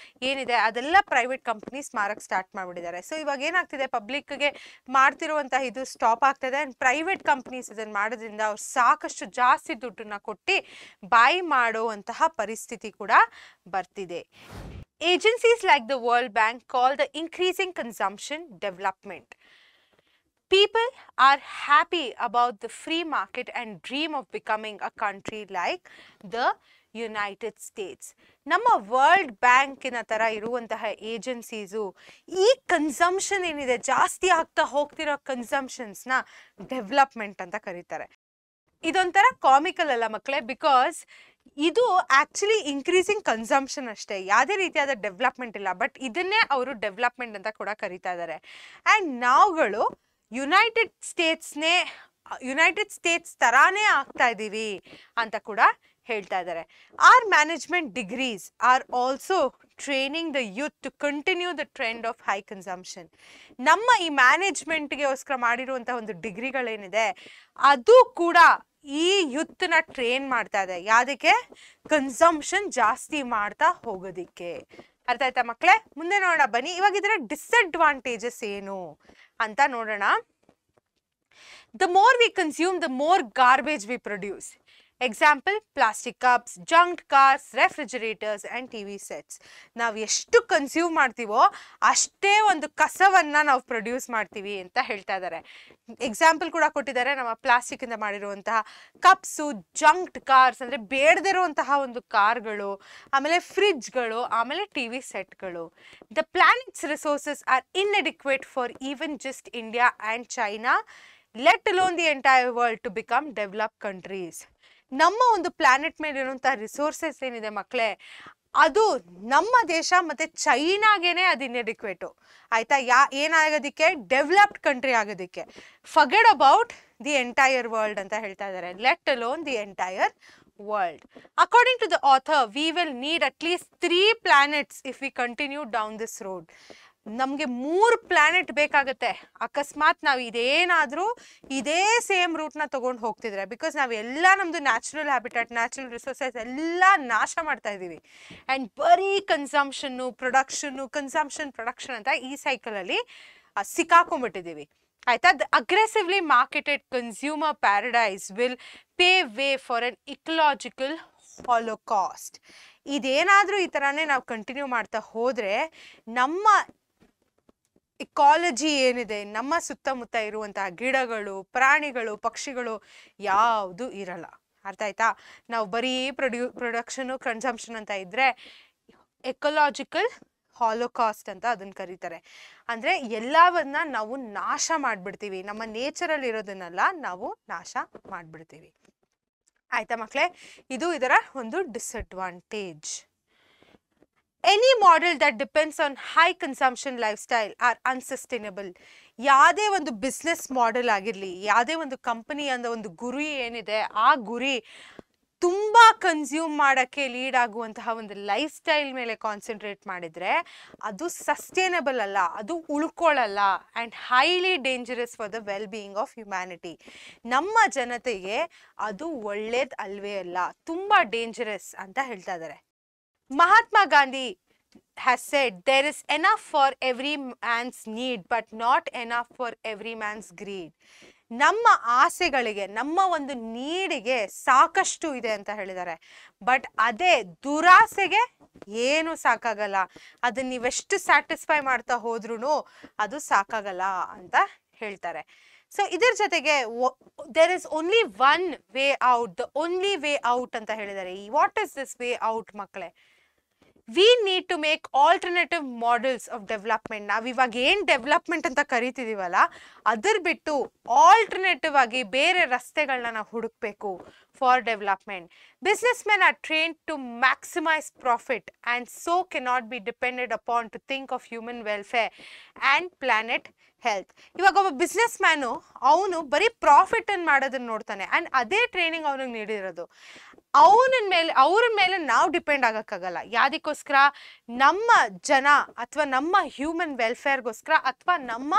ಏನಿದೆ ಅದೆಲ್ಲ ಪ್ರೈವೇಟ್ ಕಂಪ್ನೀಸ್ ಮಾರಕ್ಕೆ ಸ್ಟಾರ್ಟ್ ಮಾಡಿಬಿಟ್ಟಿದ್ದಾರೆ. ಸೊ ಇವಾಗ ಏನಾಗ್ತಿದೆ, ಪಬ್ಲಿಕ್ಗೆ ಮಾಡ್ತಿರುವಂತಹ ಇದು ಸ್ಟಾಪ್ ಆಗ್ತಾಯಿದೆ. ಆ್ಯಂಡ್ ಪ್ರೈವೇಟ್ ಕಂಪ್ನೀಸ್ ಇದನ್ನು ಮಾಡೋದ್ರಿಂದ ಅವ್ರು ಸಾಕಷ್ಟು ಜಾಸ್ತಿ ದುಡ್ಡನ್ನ ಕೊಟ್ಟು ಬೈ ಮಾಡುವಂತಹ ಪರಿಸ್ಥಿತಿ ಕೂಡ ಬರ್ತಿದೆ. Agencies like the World Bank call the increasing consumption development. People are happy about the free market and dream of becoming a country like the United States. ನಮ್ಮ ವರ್ಲ್ಡ್ ಬ್ಯಾಂಕಿನ ಥರ ಇರುವಂತಹ ಏಜೆನ್ಸೀಸು ಈ ಕನ್ಸಂಪ್ಷನ್ ಏನಿದೆ, ಜಾಸ್ತಿ ಆಗ್ತಾ ಹೋಗ್ತಿರೋ ಕನ್ಸಂಪ್ಷನ್ಸ್ನ ಡೆವಲಪ್ಮೆಂಟ್ ಅಂತ ಕರೀತಾರೆ. ಇದೊಂಥರ ಕಾಮಿಕಲ್ ಅಲ್ಲ ಮಕ್ಕಳೇ, ಬಿಕಾಸ್ ಇದು ಆ್ಯಕ್ಚುಲಿ ಇನ್ಕ್ರೀಸಿಂಗ್ ಕನ್ಸಂಪ್ಷನ್ ಅಷ್ಟೇ, ಯಾವುದೇ ರೀತಿಯಾದ ಡೆವಲಪ್ಮೆಂಟ್ ಇಲ್ಲ. ಬಟ್ ಇದನ್ನೇ ಅವರು ಡೆವಲಪ್ಮೆಂಟ್ ಅಂತ ಕೂಡ ಕರೀತಾ ಇದ್ದಾರೆ. ಆ್ಯಂಡ್ ನಾವುಗಳು ಯುನೈಟೆಡ್ ಸ್ಟೇಟ್ಸ್ ಥರಾನೇ ಆಗ್ತಾ ಇದ್ದೀವಿ ಅಂತ ಕೂಡ ಹೇಳ್ತಾ ಇದ್ದಾರೆ. Our management degrees are also training the youth to continue the trend of high consumption. ನಮ್ಮ ಈ ಮ್ಯಾನೇಜ್ಮೆಂಟ್ಗೋಸ್ಕರ ಮಾಡಿರುವಂಥ ಒಂದು ಡಿಗ್ರಿಗಳೇನಿದೆ ಅದು ಕೂಡ ಈ ಯೂತ್ನ ಟ್ರೈನ್ ಮಾಡ್ತಾ ಇದೆ, ಯಾವುದಕ್ಕೆ, ಕನ್ಸಂಪ್ಷನ್ ಜಾಸ್ತಿ ಮಾಡ್ತಾ ಹೋಗೋದಿಕ್ಕೆ. ಅರ್ಥ ಆಯ್ತಾ ಮಕ್ಕಳೇ? ಮುಂದೆ ನೋಡೋಣ ಬನ್ನಿ. ಇವಾಗ ಇದರ ಡಿಸ್ಅಡ್ವಾಂಟೇಜಸ್ ಏನು ಅಂತ ನೋಡೋಣ. The more we consume, the more garbage we produce. Example, plastic cups, junked cars, refrigerators and TV sets. ನಾವು ಎಷ್ಟು ಕನ್ಸ್ಯೂಮ್ ಮಾಡ್ತೀವೋ ಅಷ್ಟೇ ಒಂದು ಕಸವನ್ನು ನಾವು ಪ್ರೊಡ್ಯೂಸ್ ಮಾಡ್ತೀವಿ ಅಂತ ಹೇಳ್ತಾ ಇದ್ದಾರೆ. ಎಕ್ಸಾಂಪಲ್ ಕೂಡ ಕೊಟ್ಟಿದ್ದಾರೆ, ನಮ್ಮ ಪ್ಲಾಸ್ಟಿಕ್ಕಿಂದ ಮಾಡಿರುವಂತಹ ಕಪ್ಸು, ಜಂಕ್ಡ್ ಕಾರ್ಸ್ ಅಂದರೆ ಬೇಡದಿರುವಂತಹ ಒಂದು ಕಾರ್ಗಳು, ಆಮೇಲೆ ಫ್ರಿಡ್ಜ್ಗಳು, ಆಮೇಲೆ TV ಸೆಟ್ಗಳು. The planet's resources are inadequate for even just India and China, let alone the entire world to become developed countries. ನಮ್ಮ ಒಂದು ಪ್ಲಾನೆಟ್ ಮೇಲೆ ಇರುವಂಥ ರಿಸೋರ್ಸಸ್ ಏನಿದೆ ಮಕ್ಕಳೇ, ಅದು ನಮ್ಮ ದೇಶ ಮತ್ತು ಚೈನಾಗೇನೆ ಅದು ಇನ್ಎಡಿಕ್ವೇಟು ಆಯಿತಾ. ಏನಾಗೋದಕ್ಕೆ, ಡೆವಲಪ್ಡ್ ಕಂಟ್ರಿ ಆಗೋದಕ್ಕೆ. Forget about the entire world ಅಂತ ಹೇಳ್ತಾ ಇದ್ದಾರೆ, let alone the entire world. According to the author, we will need at least 3 planets if we continue down this road. ನಮಗೆ 3 ಪ್ಲಾನೆಟ್ ಬೇಕಾಗುತ್ತೆ ಅಕಸ್ಮಾತ್ ನಾವು ಇದೇ ಸೇಮ್ ರೂಟ್ನ ತೊಗೊಂಡು ಹೋಗ್ತಿದ್ರೆ. ಬಿಕಾಸ್ ನಾವೆಲ್ಲ ನಮ್ಮದು ನ್ಯಾಚುರಲ್ ಹ್ಯಾಬಿಟಾಟ್, ನ್ಯಾಚುರಲ್ ರಿಸೋರ್ಸಸ್ ಎಲ್ಲ ನಾಶ ಮಾಡ್ತಾ ಇದ್ದೀವಿ. ಆ್ಯಂಡ್ ಬರೀ ಕನ್ಸಂಪ್ಷನ್ನು, ಪ್ರೊಡಕ್ಷನ್ನು, ಕನ್ಸಂಪ್ಷನ್, ಪ್ರೊಡಕ್ಷನ್ ಅಂತ ಈ ಸೈಕಲಲ್ಲಿ ಸಿಕ್ಕಾಕೊಂಡ್ಬಿಟ್ಟಿದ್ದೀವಿ. ಆಯ್ತಾ. The aggressively marketed consumer paradise will pay way for an ecological holocaust. ಇದೇನಾದರೂ ಈ ಥರನೇ ನಾವು ಕಂಟಿನ್ಯೂ ಮಾಡ್ತಾ ಹೋದರೆ ನಮ್ಮ ಇಕಾಲಜಿ ಏನಿದೆ, ನಮ್ಮ ಸುತ್ತಮುತ್ತ ಇರುವಂತಹ ಗಿಡಗಳು, ಪ್ರಾಣಿಗಳು, ಪಕ್ಷಿಗಳು ಯಾವುದು ಇರಲ್ಲ. ಅರ್ಥ ಆಯ್ತಾ. ನಾವು ಬರೀ ಪ್ರೊಡಕ್ಷನು ಕನ್ಸಂಪ್ಷನ್ ಅಂತ ಇದ್ದರೆ ಎಕಲಾಜಿಕಲ್ ಹಾಲೋಕಾಸ್ಟ್ ಅಂತ ಅದನ್ನು ಕರೀತಾರೆ. ಅಂದರೆ ಎಲ್ಲವನ್ನ ನಾವು ನಾಶ ಮಾಡಿಬಿಡ್ತೀವಿ, ನಮ್ಮ ನೇಚರಲ್ಲಿ ಇರೋದನ್ನೆಲ್ಲ ನಾವು ನಾಶ ಮಾಡಿಬಿಡ್ತೀವಿ. ಆಯ್ತಾ ಮಕ್ಕಳೇ, ಇದು ಇದರ ಒಂದು disadvantage. Any model that depends on high consumption life style are unsustainable. ಯಾವುದೇ ಒಂದು ಬಿಸ್ನೆಸ್ ಮಾಡೆಲ್ ಆಗಿರಲಿ, ಯಾವುದೇ ಒಂದು ಕಂಪನಿ ಅನ್ನೋ ಒಂದು ಗುರಿ ಏನಿದೆ, ಆ ಗುರಿ ತುಂಬ ಕನ್ಸ್ಯೂಮ್ ಮಾಡೋಕ್ಕೆ ಲೀಡ್ ಆಗುವಂತಹ ಒಂದು ಲೈಫ್ ಸ್ಟೈಲ್ ಮೇಲೆ ಕಾನ್ಸಂಟ್ರೇಟ್ ಮಾಡಿದರೆ ಅದು ಸಸ್ಟೈನಬಲ್ ಅಲ್ಲ, ಅದು ಉಳ್ಕೊಳ್ಳಲ್ಲ. And highly dangerous for the well being of humanity. ನಮ್ಮ ಜನತೆಗೆ ಅದು ಒಳ್ಳೇದು ಅಲ್ವೇ ಅಲ್ಲ, ತುಂಬ ಡೇಂಜರಸ್ ಅಂತ ಹೇಳ್ತಾ ಇದ್ದಾರೆ. Mahatma Gandhi has said there is enough for every man's need but not enough for every man's greed. ನಮ್ಮ ಆಸೆಗಳಿಗೆ, ನಮ್ಮ ಒಂದು ನೀಡಿಗೆ ಸಾಕಷ್ಟು ಇದೆ ಅಂತ ಹೇಳಿದ್ದಾರೆ. ಬಟ್ ಅದೇ ದುರಾಸೆಗೆ ಏನು ಸಾಕಾಗಲ್ಲ. ಅದನ್ನ ನೀವೆಷ್ಟು ಸ್ಯಾಟಿಸ್ಫೈ ಮಾಡ್ತಾ ಹೋದ್ರೂ ಅದು ಸಾಕಾಗಲ್ಲ ಅಂತ ಹೇಳ್ತಾರೆ. ಸೊ ಇದ್ರ ಜೊತೆಗೆ there is only one way out, the only way out ಅಂತ ಹೇಳಿದ್ದಾರೆ. What is this way out ಮಕ್ಕಳೇ? We need to make alternative models of development. ನಾವು ಇವಾಗ ಏನು ಡೆವಲಪ್ಮೆಂಟ್ ಅಂತ ಕರಿತಿದ್ದೀವಲ್ಲ, ಅದರ ಬಿಟ್ಟು ಆಲ್ಟರ್ನೇಟಿವ್ ಆಗಿ ಬೇರೆ ರಸ್ತೆಗಳನ್ನ ನಾವು ಹುಡುಕಬೇಕು for development. Businessmen are trained to maximise profit and so cannot be depended upon to think of human welfare and planet health. ಇವಾಗ ಒಬ್ಬ ಬಿಸ್ನೆಸ್ ಮ್ಯಾನು ಅವನು ಬರೀ ಪ್ರಾಫಿಟನ್ನು ಮಾಡೋದನ್ನ ನೋಡ್ತಾನೆ. ಆ್ಯಂಡ್ ಅದೇ ಟ್ರೈನಿಂಗ್ ಅವನಿಗೆ ನೀಡಿರೋದು. ಅವ್ರ ಮೇಲೆ ನಾವು ಡಿಪೆಂಡ್ ಆಗೋಕ್ಕಾಗಲ್ಲ. ಯಾವುದಕ್ಕೋಸ್ಕರ? ನಮ್ಮ ಜನ ಅಥವಾ ನಮ್ಮ ಹ್ಯೂಮನ್ ವೆಲ್ಫೇರ್ಗೋಸ್ಕರ, ಅಥವಾ ನಮ್ಮ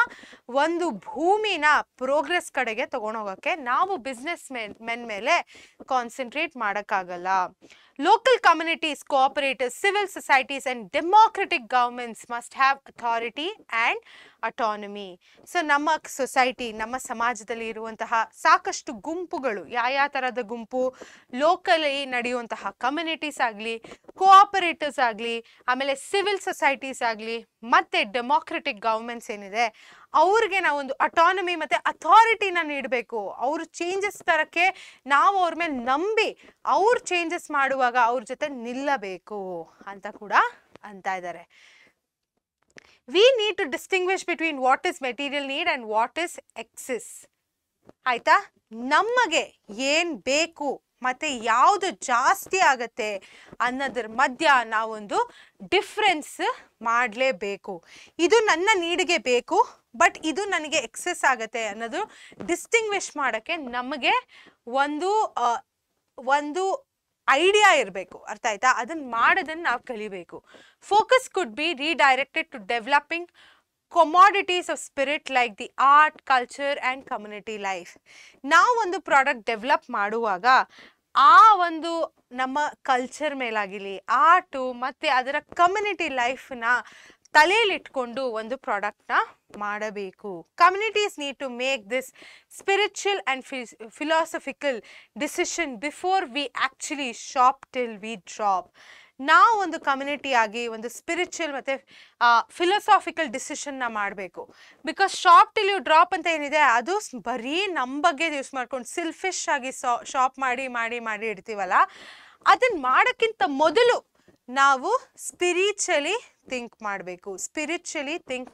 ಒಂದು ಭೂಮಿನ ಪ್ರೋಗ್ರೆಸ್ ಕಡೆಗೆ ತೊಗೊಂಡೋಗೋಕ್ಕೆ ನಾವು ಬಿಸ್ನೆಸ್ ಮೆನ್ ಮೇಲೆ ಕಾನ್ಸಂಟ್ರೇಟ್ ಮಾಡೋಕ್ಕಾಗಲ್ಲ. Local communities, cooperatives, civil societies and democratic governments must have authority and autonomy. So ನಮ್ಮ ಸೊಸೈಟಿ, ನಮ್ಮ ಸಮಾಜದಲ್ಲಿ ಇರುವಂತಹ ಸಾಕಷ್ಟು ಗುಂಪುಗಳು, ಯಾವ ಥರದ ಗುಂಪು? ಲೋಕಲಿ ನಡೆಯುವಂತಹ ಕಮ್ಯುನಿಟೀಸ್ ಆಗಲಿ, ಕೋಆಪರೇಟಿವ್ಸ್ ಆಗಲಿ, ಆಮೇಲೆ ಸಿವಿಲ್ ಸೊಸೈಟೀಸ್ ಆಗಲಿ, ಮತ್ತು ಡೆಮೋಕ್ರೆಟಿಕ್ ಗವರ್ಮೆಂಟ್ಸ್ ಏನಿದೆ ಅವ್ರಿಗೆ ನಾವೊಂದು ಅಟಾನಮಿ ಮತ್ತು ಅಥಾರಿಟಿನ ನೀಡಬೇಕು. ಅವರು ಚೇಂಜಸ್ ತರಕ್ಕೆ ನಾವು ಅವ್ರ ಮೇಲೆ ನಂಬಿ ಅವ್ರು ಚೇಂಜಸ್ ಮಾಡುವಾಗ ಅವ್ರ ಜೊತೆ ನಿಲ್ಲಬೇಕು ಅಂತ ಕೂಡ ಅಂತ ಇದ್ದಾರೆ. We need to distinguish between what is material need and what is excess. ಆಯಿತಾ? ನಮಗೆ ಏನು ಬೇಕು ಮತ್ತು ಯಾವುದು ಜಾಸ್ತಿ ಆಗತ್ತೆ ಅನ್ನೋದ್ರ ಮಧ್ಯ ನಾವೊಂದು ಡಿಫ್ರೆನ್ಸ್ ಮಾಡಲೇಬೇಕು. ಇದು ನನ್ನ ನೀಡಿಗೆ ಬೇಕು, ಬಟ್ ಇದು ನನಗೆ ಎಕ್ಸೆಸ್ ಆಗತ್ತೆ ಅನ್ನೋದು ಡಿಸ್ಟಿಂಗ್ವಿಶ್ ಮಾಡೋಕ್ಕೆ ನಮಗೆ ಒಂದು ಐಡಿಯಾ ಇರಬೇಕು. ಅರ್ಥ ಆಯ್ತಾ? ಅದನ್ನು ಮಾಡೋದನ್ನು ನಾವು ಕಲಿಬೇಕು. Focus could be redirected to developing commodities of spirit like the art, culture and community life. ನಾವು ಒಂದು ಪ್ರಾಡಕ್ಟ್ ಡೆವಲಪ್ ಮಾಡುವಾಗ ಆ ಒಂದು ನಮ್ಮ ಕಲ್ಚರ್ ಮೇಲಾಗಿರಲಿ, ಆರ್ಟು ಮತ್ತು ಅದರ ಕಮ್ಯುನಿಟಿ ಲೈಫ್ನ ತಲೆಯಲ್ಲಿಟ್ಕೊಂಡು ಒಂದು ಪ್ರಾಡಕ್ಟ್ನ ಮಾಡಬೇಕು. Communities need to make this spiritual and philosophical decision before we actually shop till we drop. ನಾವು ಒಂದು ಕಮ್ಯುನಿಟಿ ಆಗಿ ಒಂದು ಸ್ಪಿರಿಚುವಲ್ ಮತ್ತು ಫಿಲಾಸಾಫಿಕಲ್ ಡಿಸಿಷನ್ನ ಮಾಡಬೇಕು. Because shop till you drop ಅಂತ ಏನಿದೆ ಅದು ಬರೀ ನಮ್ಮ ಬಗ್ಗೆ ಯೂಸ್ ಮಾಡ್ಕೊಂಡು ಸೆಲ್ಫಿಶ್ ಆಗಿ ಶಾಪ್ ಮಾಡಿ ಮಾಡಿ ಮಾಡಿ ಇಡ್ತೀವಲ್ಲ, ಅದನ್ನು ಮಾಡೋಕ್ಕಿಂತ ಮೊದಲು ನಾವು ಸ್ಪಿರಿಚುವಲಿ ಥಿಂಕ್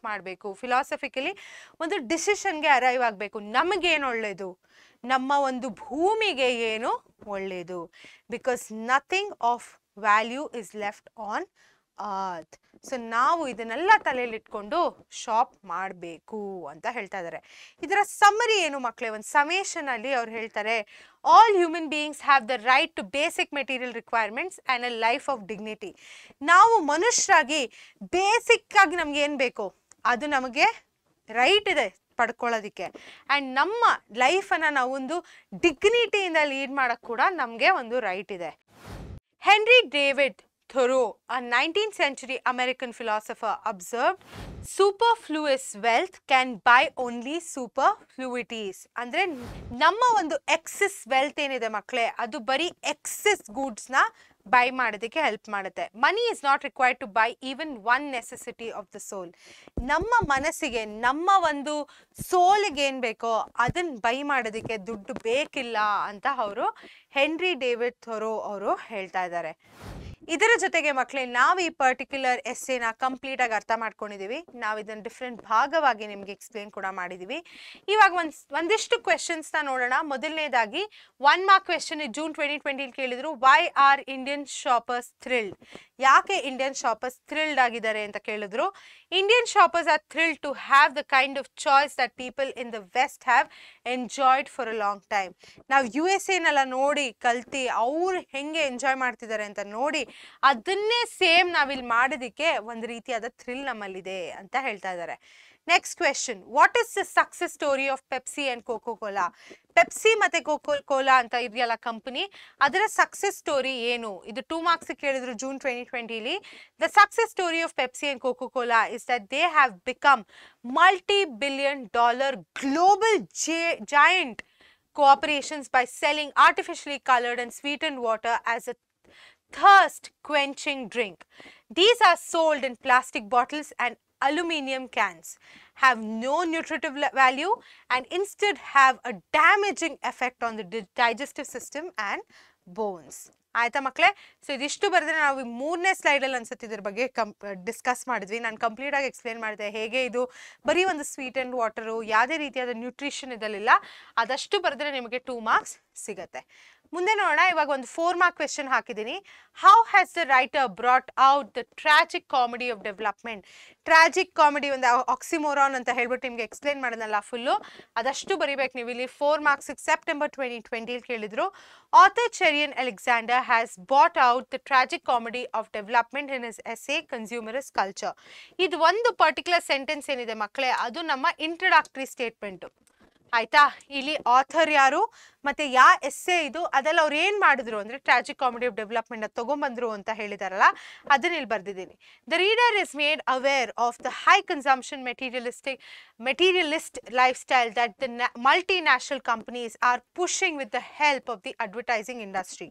ಮಾಡಬೇಕು, ಫಿಲಾಸಫಿಕಲಿ ಒಂದು ಡಿಸಿಷನ್ಗೆ ಅರೈವ್ ಆಗಬೇಕು. ನಮಗೇನು ಒಳ್ಳೆಯದು, ನಮ್ಮ ಒಂದು ಭೂಮಿಗೆ ಏನು ಒಳ್ಳೆಯದು. Because nothing of value is left on earth. So ನಾವು ಇದನ್ನೆಲ್ಲ ತಲೆಯಲ್ಲಿಟ್ಕೊಂಡು ಶಾಪ್ ಮಾಡಬೇಕು ಅಂತ ಹೇಳ್ತಾ ಇದ್ದಾರೆ. ಇದರ ಸಮ್ಮರಿ ಏನು ಮಕ್ಕಳೇ? ಒಂದು ಸಮೇಷನಲ್ಲಿ ಅವ್ರು ಹೇಳ್ತಾರೆ, all human beings have the right to basic material requirements and a life of dignity. ನಾವು ಮನುಷ್ಯರಾಗಿ ಬೇಸಿಕ್ಕಾಗಿ ನಮ್ಗೆ ಏನು ಬೇಕು ಅದು ನಮಗೆ ರೈಟ್ ಇದೆ ಪಡ್ಕೊಳ್ಳೋದಕ್ಕೆ. ಆ್ಯಂಡ್ ನಮ್ಮ ಲೈಫನ್ನು ನಾವೊಂದು ಡಿಗ್ನಿಟಿಯಿಂದ ಲೀಡ್ ಮಾಡೋಕ್ಕೆ ಕೂಡ ನಮಗೆ ಒಂದು ರೈಟ್ ಇದೆ. Henry David Thoreau, a 19th century American philosopher, observed superfluous wealth can buy only superfluities. ಅಂದ್ರೆ ನಮ್ಮ ಒಂದು ಎಕ್ಸೆಸ್ ವೆಲ್ತ್ ಏನಿದೆ ಮಕ್ಕಳೇ, ಅದು ಬರೀ ಎಕ್ಸೆಸ್ ಗೂಡ್ಸ್ ನ ಬೈ ಮಾಡೋದಕ್ಕೆ ಹೆಲ್ಪ್ ಮಾಡುತ್ತೆ. Money is not required to buy even one necessity of the soul. ನಮ್ಮ ಮನಸ್ಸಿಗೆ, ನಮ್ಮ ಒಂದು ಸೋಲ್ಗೆ ಏನ್ ಬೇಕೋ ಅದನ್ನ ಬೈ ಮಾಡೋದಕ್ಕೆ ದುಡ್ಡು ಬೇಕಿಲ್ಲ ಅಂತ ಅವರು ಹೆನ್ರಿ ಡೇವಿಡ್ ಥೊರೋ ಅವರು ಹೇಳ್ತಾ ಇದ್ದಾರೆ. ಇದರ ಜೊತೆಗೆ ಮಕ್ಕಳೇ, ನಾವು ಈ ಪರ್ಟಿಕ್ಯುಲರ್ ಎಸ್ಸೆನ ಕಂಪ್ಲೀಟ್ ಆಗಿ ಅರ್ಥ ಮಾಡ್ಕೊಂಡಿದೀವಿ. ನಾವು ಇದನ್ನ ಡಿಫ್ರೆಂಟ್ ಭಾಗವಾಗಿ ನಿಮ್ಗೆ ಎಕ್ಸ್ಪ್ಲೇನ್ ಕೂಡ ಮಾಡಿದೀವಿ. ಇವಾಗ ಒಂದಿಷ್ಟು ಕ್ವೆಶನ್ಸ್ ನ ನೋಡೋಣ. ಮೊದಲನೇದಾಗಿ 1 ಮಾರ್ಕ್ ಕ್ವೆಶನ್ ಜೂನ್ 2020 ಕೇಳಿದ್ರು, why are Indian shoppers thrilled? ಯಾಕೆ ಇಂಡಿಯನ್ ಶಾಪರ್ಸ್ ಥ್ರಿಲ್ಡ್ ಆಗಿದ್ದಾರೆ ಅಂತ ಕೇಳಿದ್ರು. Indian shoppers are thrilled to have the kind of choice that people in the west have enjoyed for a long time. ನಾವು USA ನೆಲ್ಲ ನೋಡಿ ಕಲ್ತಿ ಅವ್ರು ಹೆಂಗೆ ಎಂಜಾಯ್ ಮಾಡ್ತಿದ್ದಾರೆ ಅಂತ ನೋಡಿ ಅದನ್ನೇ ಸೇಮ್ ನಾವಿಲ್ಲಿ ಮಾಡೋದಕ್ಕೆ ಒಂದು ರೀತಿಯಾದ ಥ್ರಿಲ್ ನಮ್ಮಲ್ಲಿದೆ ಅಂತ ಹೇಳ್ತಾ ಇದ್ದಾರೆ. Next question, what is the success story of Pepsi and cocoa Cola? Pepsi ಮತ್ತೆ ಕೋಕೋ ಕೋಲಾ ಅಂತ ಇದೆಯಲ್ಲ ಕಂಪನಿ, ಅದರ ಸಕ್ಸಸ್ ಸ್ಟೋರಿ ಏನು? ಇದು 2 ಮಾರ್ಕ್ಸ್ ಕೇಳಿದ್ರು June 2020. The success story of Pepsi and cocoa Cola is that they have become multi-billion-dollar global giant corporations by selling artificially colored and sweetened water as a thirst quenching drink. These are sold in plastic bottles and aluminum cans, have no nutritive value and instead have a damaging effect on the digestive system and bones. ಆಯ್ತಾ ಮಕ್ಕಳೇ? So ಇದಿಷ್ಟು ಬರೆದ್ರೆ ನಾವು 3ನೇ ಸ್ಲೈಡಲ್ಲಿ ಅನ್ಸುತ್ತೆ ಇದ್ರ ಬಗ್ಗೆ discuss ಮಾಡಿದ್ವಿ. ನಾನು ಕಂಪ್ಲೀಟ್ ಆಗಿ ಎಕ್ಸ್ಪ್ಲೇನ್ ಮಾಡಿದೆ ಹೇಗೆ ಇದು ಬರೀ ಒಂದು ಸ್ವೀಟ್ ಅಂಡ್ ವಾಟರು, ಯಾವುದೇ ರೀತಿಯಾದ ನ್ಯೂಟ್ರಿಷನ್ ಇದಲ್ಲಿಲ್ಲ. ಅದಷ್ಟು ಬರೆದ್ರೆ ನಿಮಗೆ 2 ಮಾರ್ಕ್ಸ್ ಸಿಗತ್ತೆ. ಮುಂದೆ ನೋಡೋಣ. ಇವಾಗ ಒಂದು 4 ಮಾರ್ಕ್ ಕ್ವೆಶನ್ ಹಾಕಿದ್ದೀನಿ. How has the writer brought out the tragic comedy of development? Tragic comedy ಒಂದು ಆಕ್ಸಿಮೋರಾನ್ ಅಂತ ಹೇಳ್ಬಿಟ್ಟು ನಿಮ್ಗೆ ಎಕ್ಸ್ಪ್ಲೇನ್ ಮಾಡೋದಲ್ಲ ಫುಲ್ಲು, ಅದಷ್ಟು ಬರಿಬೇಕು ನೀವು ಇಲ್ಲಿ. 4 ಮಾರ್ಕ್ಸ್ ಸೆಪ್ಟೆಂಬರ್ 2020 ಕೇಳಿದ್ರು. Author Cherian Alexander has bought out the tragic comedy of development in his essay consumerist culture. ಇದು ಒಂದು ಪರ್ಟಿಕ್ಯುಲರ್ ಸೆಂಟೆನ್ಸ್ ಏನಿದೆ ಮಕ್ಕಳೇ, ಅದು ನಮ್ಮ ಇಂಟ್ರೊಡಕ್ಟರಿ ಸ್ಟೇಟ್ಮೆಂಟು. ಆಯ್ತಾ? ಇಲ್ಲಿ ಆಥರ್ ಯಾರು ಮತ್ತೆ ಯಾ ಎಸ್ಸೆ ಇದು, ಅದೆಲ್ಲ ಅವ್ರು ಏನ್ ಮಾಡಿದ್ರು ಅಂದ್ರೆ ಟ್ರಾಜಿಕ್ ಕಾಮಿಡಿ ಆಫ್ ಡೆವಲಪ್ಮೆಂಟ್ ತಗೊಂಡ್ಬಂದ್ರು ಅಂತ ಹೇಳಿದಾರಲ್ಲ, ಅದನ್ನ ಇಲ್ಲಿ ಬರ್ದಿದ್ದೀನಿ. The reader is made aware of the high consumption materialist lifestyle that the multinational companies are pushing with the help of the advertising industry.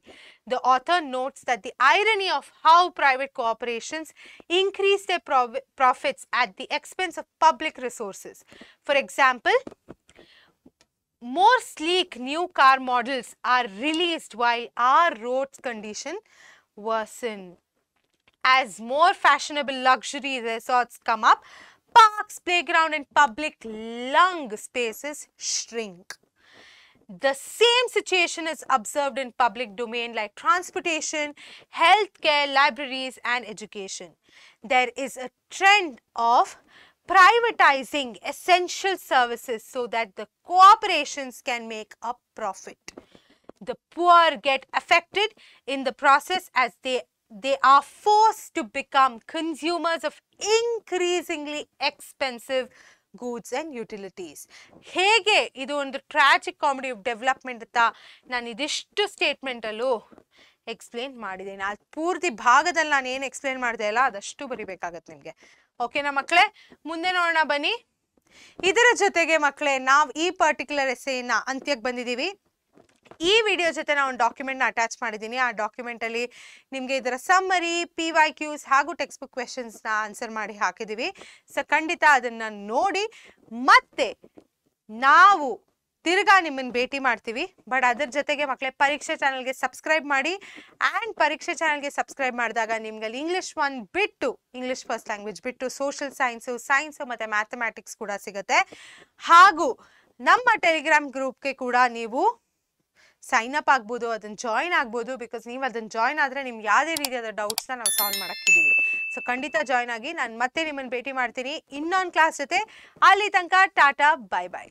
The author notes that the irony of how private corporations increase their profits at the expense of public resources. For example, more sleek new car models are released while our roads condition worsen. As more fashionable luxury resorts come up, parks, playground and public lung spaces shrink. The same situation is observed in public domain like transportation, healthcare, libraries and education. There is a trend of privatizing essential services so that the corporations can make a profit. The poor get affected in the process as they are forced to become consumers of increasingly expensive goods and utilities. ಹೇಗೆ ಇದು ಒಂದು tragic comedy of development ಅಂತ ನಾನು ಇದಿಷ್ಟು ಸ್ಟೇಟ್ಮೆಂಟಲ್ಲೂ explain ಮಾಡಿದ್ದೇನೆ. ಅದು ಪೂರ್ತಿ ಭಾಗದಲ್ಲಿ ನಾನು ಏನು ಎಕ್ಸ್ಪ್ಲೇನ್ ಮಾಡಿದೆ ಅಲ್ಲ ಅದಷ್ಟು ಬರಿಬೇಕಾಗತ್ತೆ ನಿಮಗೆ. ಓಕೆನಾ ಮಕ್ಕಳೇ? ಮುಂದೆ ನೋಡೋಣ ಬನ್ನಿ. ಇದರ ಜೊತೆಗೆ ಮಕ್ಕಳೇ ನಾವು ಈ ಪರ್ಟಿಕ್ಯುಲರ್ ಎಸ್ಸೆನ ಅಂತ್ಯಕ್ಕೆ ಬಂದಿದ್ದೀವಿ. ಈ ವಿಡಿಯೋ ಜೊತೆ ನಾನು ಒಂದು ಡಾಕ್ಯುಮೆಂಟ್ನ ಅಟ್ಯಾಚ್ ಮಾಡಿದ್ದೀನಿ. ಆ ಡಾಕ್ಯುಮೆಂಟಲ್ಲಿ ನಿಮಗೆ ಇದರ ಸಮ್ಮರಿ, PYQs ಹಾಗೂ ಟೆಕ್ಸ್ಟ್ ಬುಕ್ ಕ್ವೆಶನ್ಸ್ನ ಆನ್ಸರ್ ಮಾಡಿ ಹಾಕಿದ್ದೀವಿ. ಸೊ ಖಂಡಿತ ಅದನ್ನು ನೋಡಿ ಮತ್ತೆ ನಾವು ತಿರ್ಗಾ ನಿಮ್ಮನ್ನು ಭೇಟಿ ಮಾಡ್ತೀವಿ. ಬಟ್ ಅದರ ಜೊತೆಗೆ ಮಕ್ಕಳೇ ಪರೀಕ್ಷೆ ಚಾನಲ್ಗೆ ಸಬ್ಸ್ಕ್ರೈಬ್ ಮಾಡಿ. ಆ್ಯಂಡ್ ಪರೀಕ್ಷೆ ಚಾನಲ್ಗೆ ಸಬ್ಸ್ಕ್ರೈಬ್ ಮಾಡಿದಾಗ ನಿಮ್ಗೆ ಇಂಗ್ಲೀಷ್ 1 ಬಿಟ್ಟು, ಇಂಗ್ಲೀಷ್ ಫಸ್ಟ್ ಲ್ಯಾಂಗ್ವೇಜ್ ಬಿಟ್ಟು ಸೋಷಿಯಲ್ ಸೈನ್ಸು ಮತ್ತು ಮ್ಯಾಥಮೆಟಿಕ್ಸ್ ಕೂಡ ಸಿಗುತ್ತೆ. ಹಾಗೂ ನಮ್ಮ ಟೆಲಿಗ್ರಾಮ್ ಗ್ರೂಪ್ಗೆ ಕೂಡ ನೀವು ಸೈನ್ ಅಪ್ ಆಗ್ಬೋದು, ಅದನ್ನು ಜಾಯಿನ್ ಆಗ್ಬೋದು. ಬಿಕಾಸ್ ನೀವು ಅದನ್ನು ಜಾಯಿನ್ ಆದರೆ ನಿಮ್ಗೆ ಯಾವುದೇ ರೀತಿಯಾದ ಡೌಟ್ಸ್ನ ನಾವು ಸಾಲ್ವ್ ಮಾಡೋಕ್ಕಿದ್ದೀವಿ. ಸೊ ಖಂಡಿತ ಜಾಯಿನ್ ಆಗಿ. ನಾನು ಮತ್ತೆ ನಿಮ್ಮನ್ನು ಭೇಟಿ ಮಾಡ್ತೀನಿ ಇನ್ನೊಂದು ಕ್ಲಾಸ್ ಜೊತೆ. ಅಲ್ಲಿ ತನಕ ಟಾಟಾ, ಬಾಯ್ ಬಾಯ್.